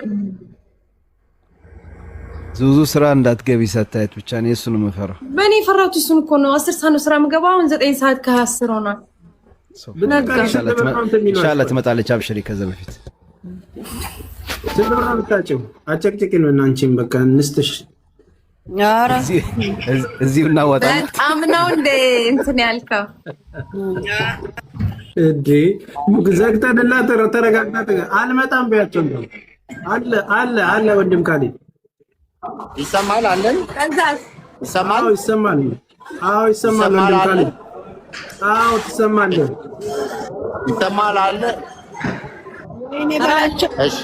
ዙዙ ስራ እንዳትገቢ ሰታየት ብቻ ነው እሱን የምፈራው። በእኔ ፈራሁት እሱን እኮ ነው። 10 ሰዓት ነው ስራ የምገባው፣ አሁን 9 ሰዓት ከ10 ሆኗል። ኢንሻአላህ ትመጣለች። አብሽሪ። ከዛ በፊት ስለብራ ብታጭው አጨቅጭቂን እና አንቺም በቃ እንስትሽ። ኧረ እዚሁ እናዋጣለን። በጣም ነው እንደ እንትን ያልከው እንዴ ዘግተንላ ተረጋግጣ አልመጣም ቢያቸው ነው አለ ወንድም ካሊድ ይሰማል አለን። ይሰማል ይሰማል። አዎ ይሰማል ወንድም ካሊድ። አዎ ትሰማለህ። ይሰማል አለ። እኔ ባላቸው እሺ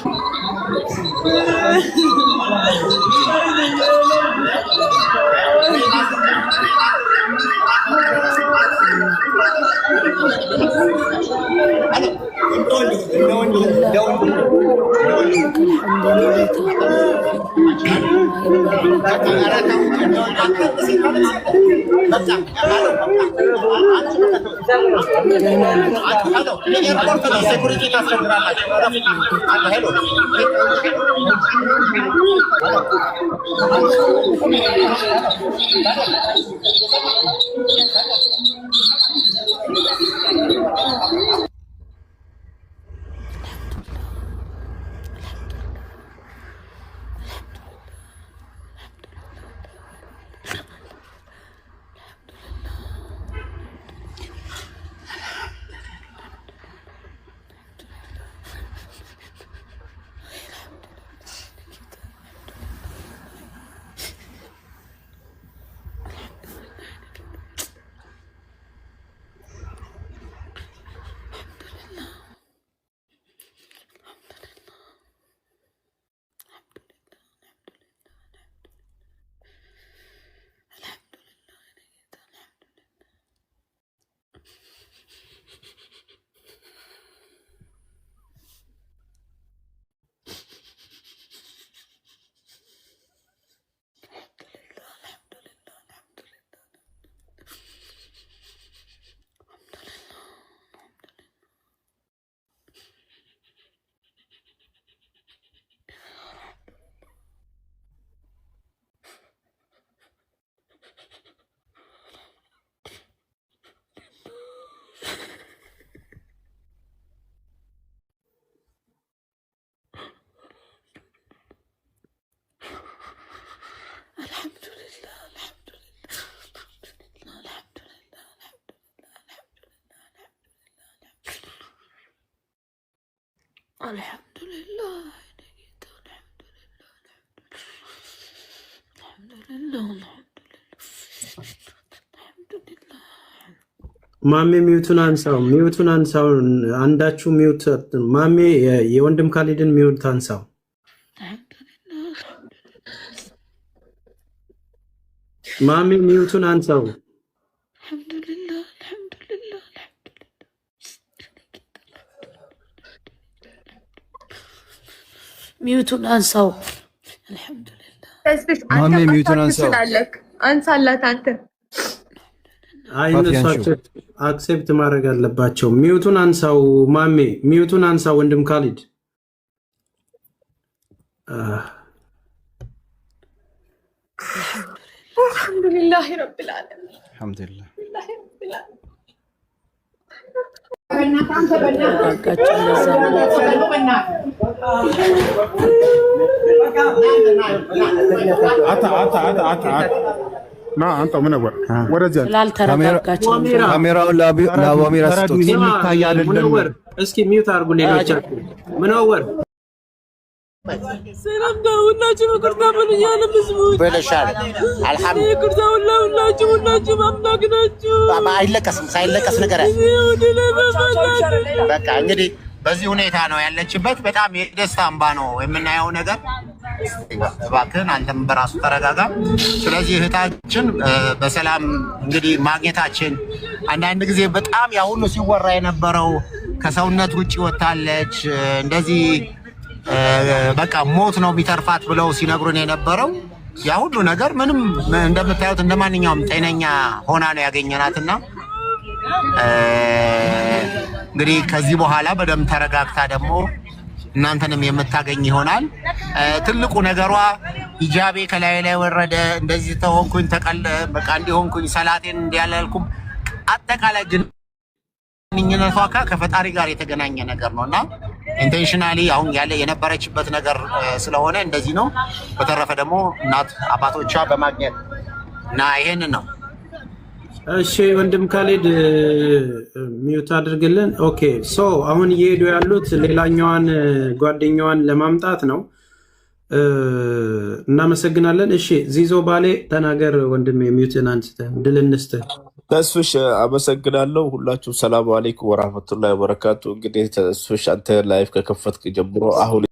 الحمد لله الحمد لله الحمد لله ማሜ ሚውቱን አንሳው አንዳችሁ ሚውት ማሜ የወንድም ካሊድን ሚውት አንሳው ማሜ ሚውቱን አንሳው ሚውቱን አንሳው ተስብሽ ማሜ ሚውቱን አንሳው አንሳላት አንተ አይ እነሱ አክሴፕት ማድረግ አለባቸው። ሚውቱን አንሳው ማሜ ሚውቱን አንሳው ወንድም ካሊድ አልሐምዱሊላህ ረብል ዓለሚን አልሐምዱሊላህ ና አንተ ምን ነበር ወደዚያ ካሜራውን ለአቧሚራ ስጡት። የሚታይ አይደለም። እስኪ ሚውት አድርጉ ሌሎቻችሁ። ምን ወር ሰላም ጋር ሁላችሁም ይቅርታ በሉኛል። በለሻል አልሐምዱሊላህ ይቅርታ ሁላችሁም አምላክ ናችሁ። አይለቀስም ሳይለቀስ ነገር በቃ እንግዲህ በዚህ ሁኔታ ነው ያለችበት። በጣም የደስታ እንባ ነው የምናየው ነገር። እባክህን አንተም በራሱ ተረጋጋ። ስለዚህ እህታችን በሰላም እንግዲህ ማግኘታችን አንዳንድ ጊዜ በጣም ያ ሁሉ ሲወራ የነበረው ከሰውነት ውጪ ወጣለች እንደዚህ በቃ ሞት ነው የሚተርፋት ብለው ሲነግሩን የነበረው ያ ሁሉ ነገር ምንም እንደምታዩት እንደማንኛውም ጤነኛ ሆና ነው ያገኘናትና እንግዲህ ከዚህ በኋላ በደም ተረጋግታ ደግሞ እናንተንም የምታገኝ ይሆናል። ትልቁ ነገሯ ሂጃቤ ከላይ ላይ ወረደ፣ እንደዚህ ተሆንኩኝ፣ በቃ እንዲሆንኩኝ፣ ሰላቴን እንዲያላልኩም አጠቃላይ ግንኙነቷ ከፈጣሪ ጋር የተገናኘ ነገር ነውና ኢንቴንሽናሊ አሁን ያለ የነበረችበት ነገር ስለሆነ እንደዚህ ነው። በተረፈ ደግሞ እናት አባቶቿ በማግኘት እና ይሄንን ነው። እሺ ወንድም ካሌድ ሚውት አድርግልን። ኦኬ ሶ አሁን እየሄዱ ያሉት ሌላኛዋን ጓደኛዋን ለማምጣት ነው። እናመሰግናለን። እሺ ዚዞ ባሌ ተናገር ወንድም፣ ሚውትን አንስተህ ድል እንስጥህ። ተስፍሽ አመሰግናለሁ። ሁላችሁም ሰላም አለይኩም ወራህመቱላሂ ወበረካቱ። እንግዲህ ተስፍሽ አንተ ላይፍ ከከፈትክ ጀምሮ አሁን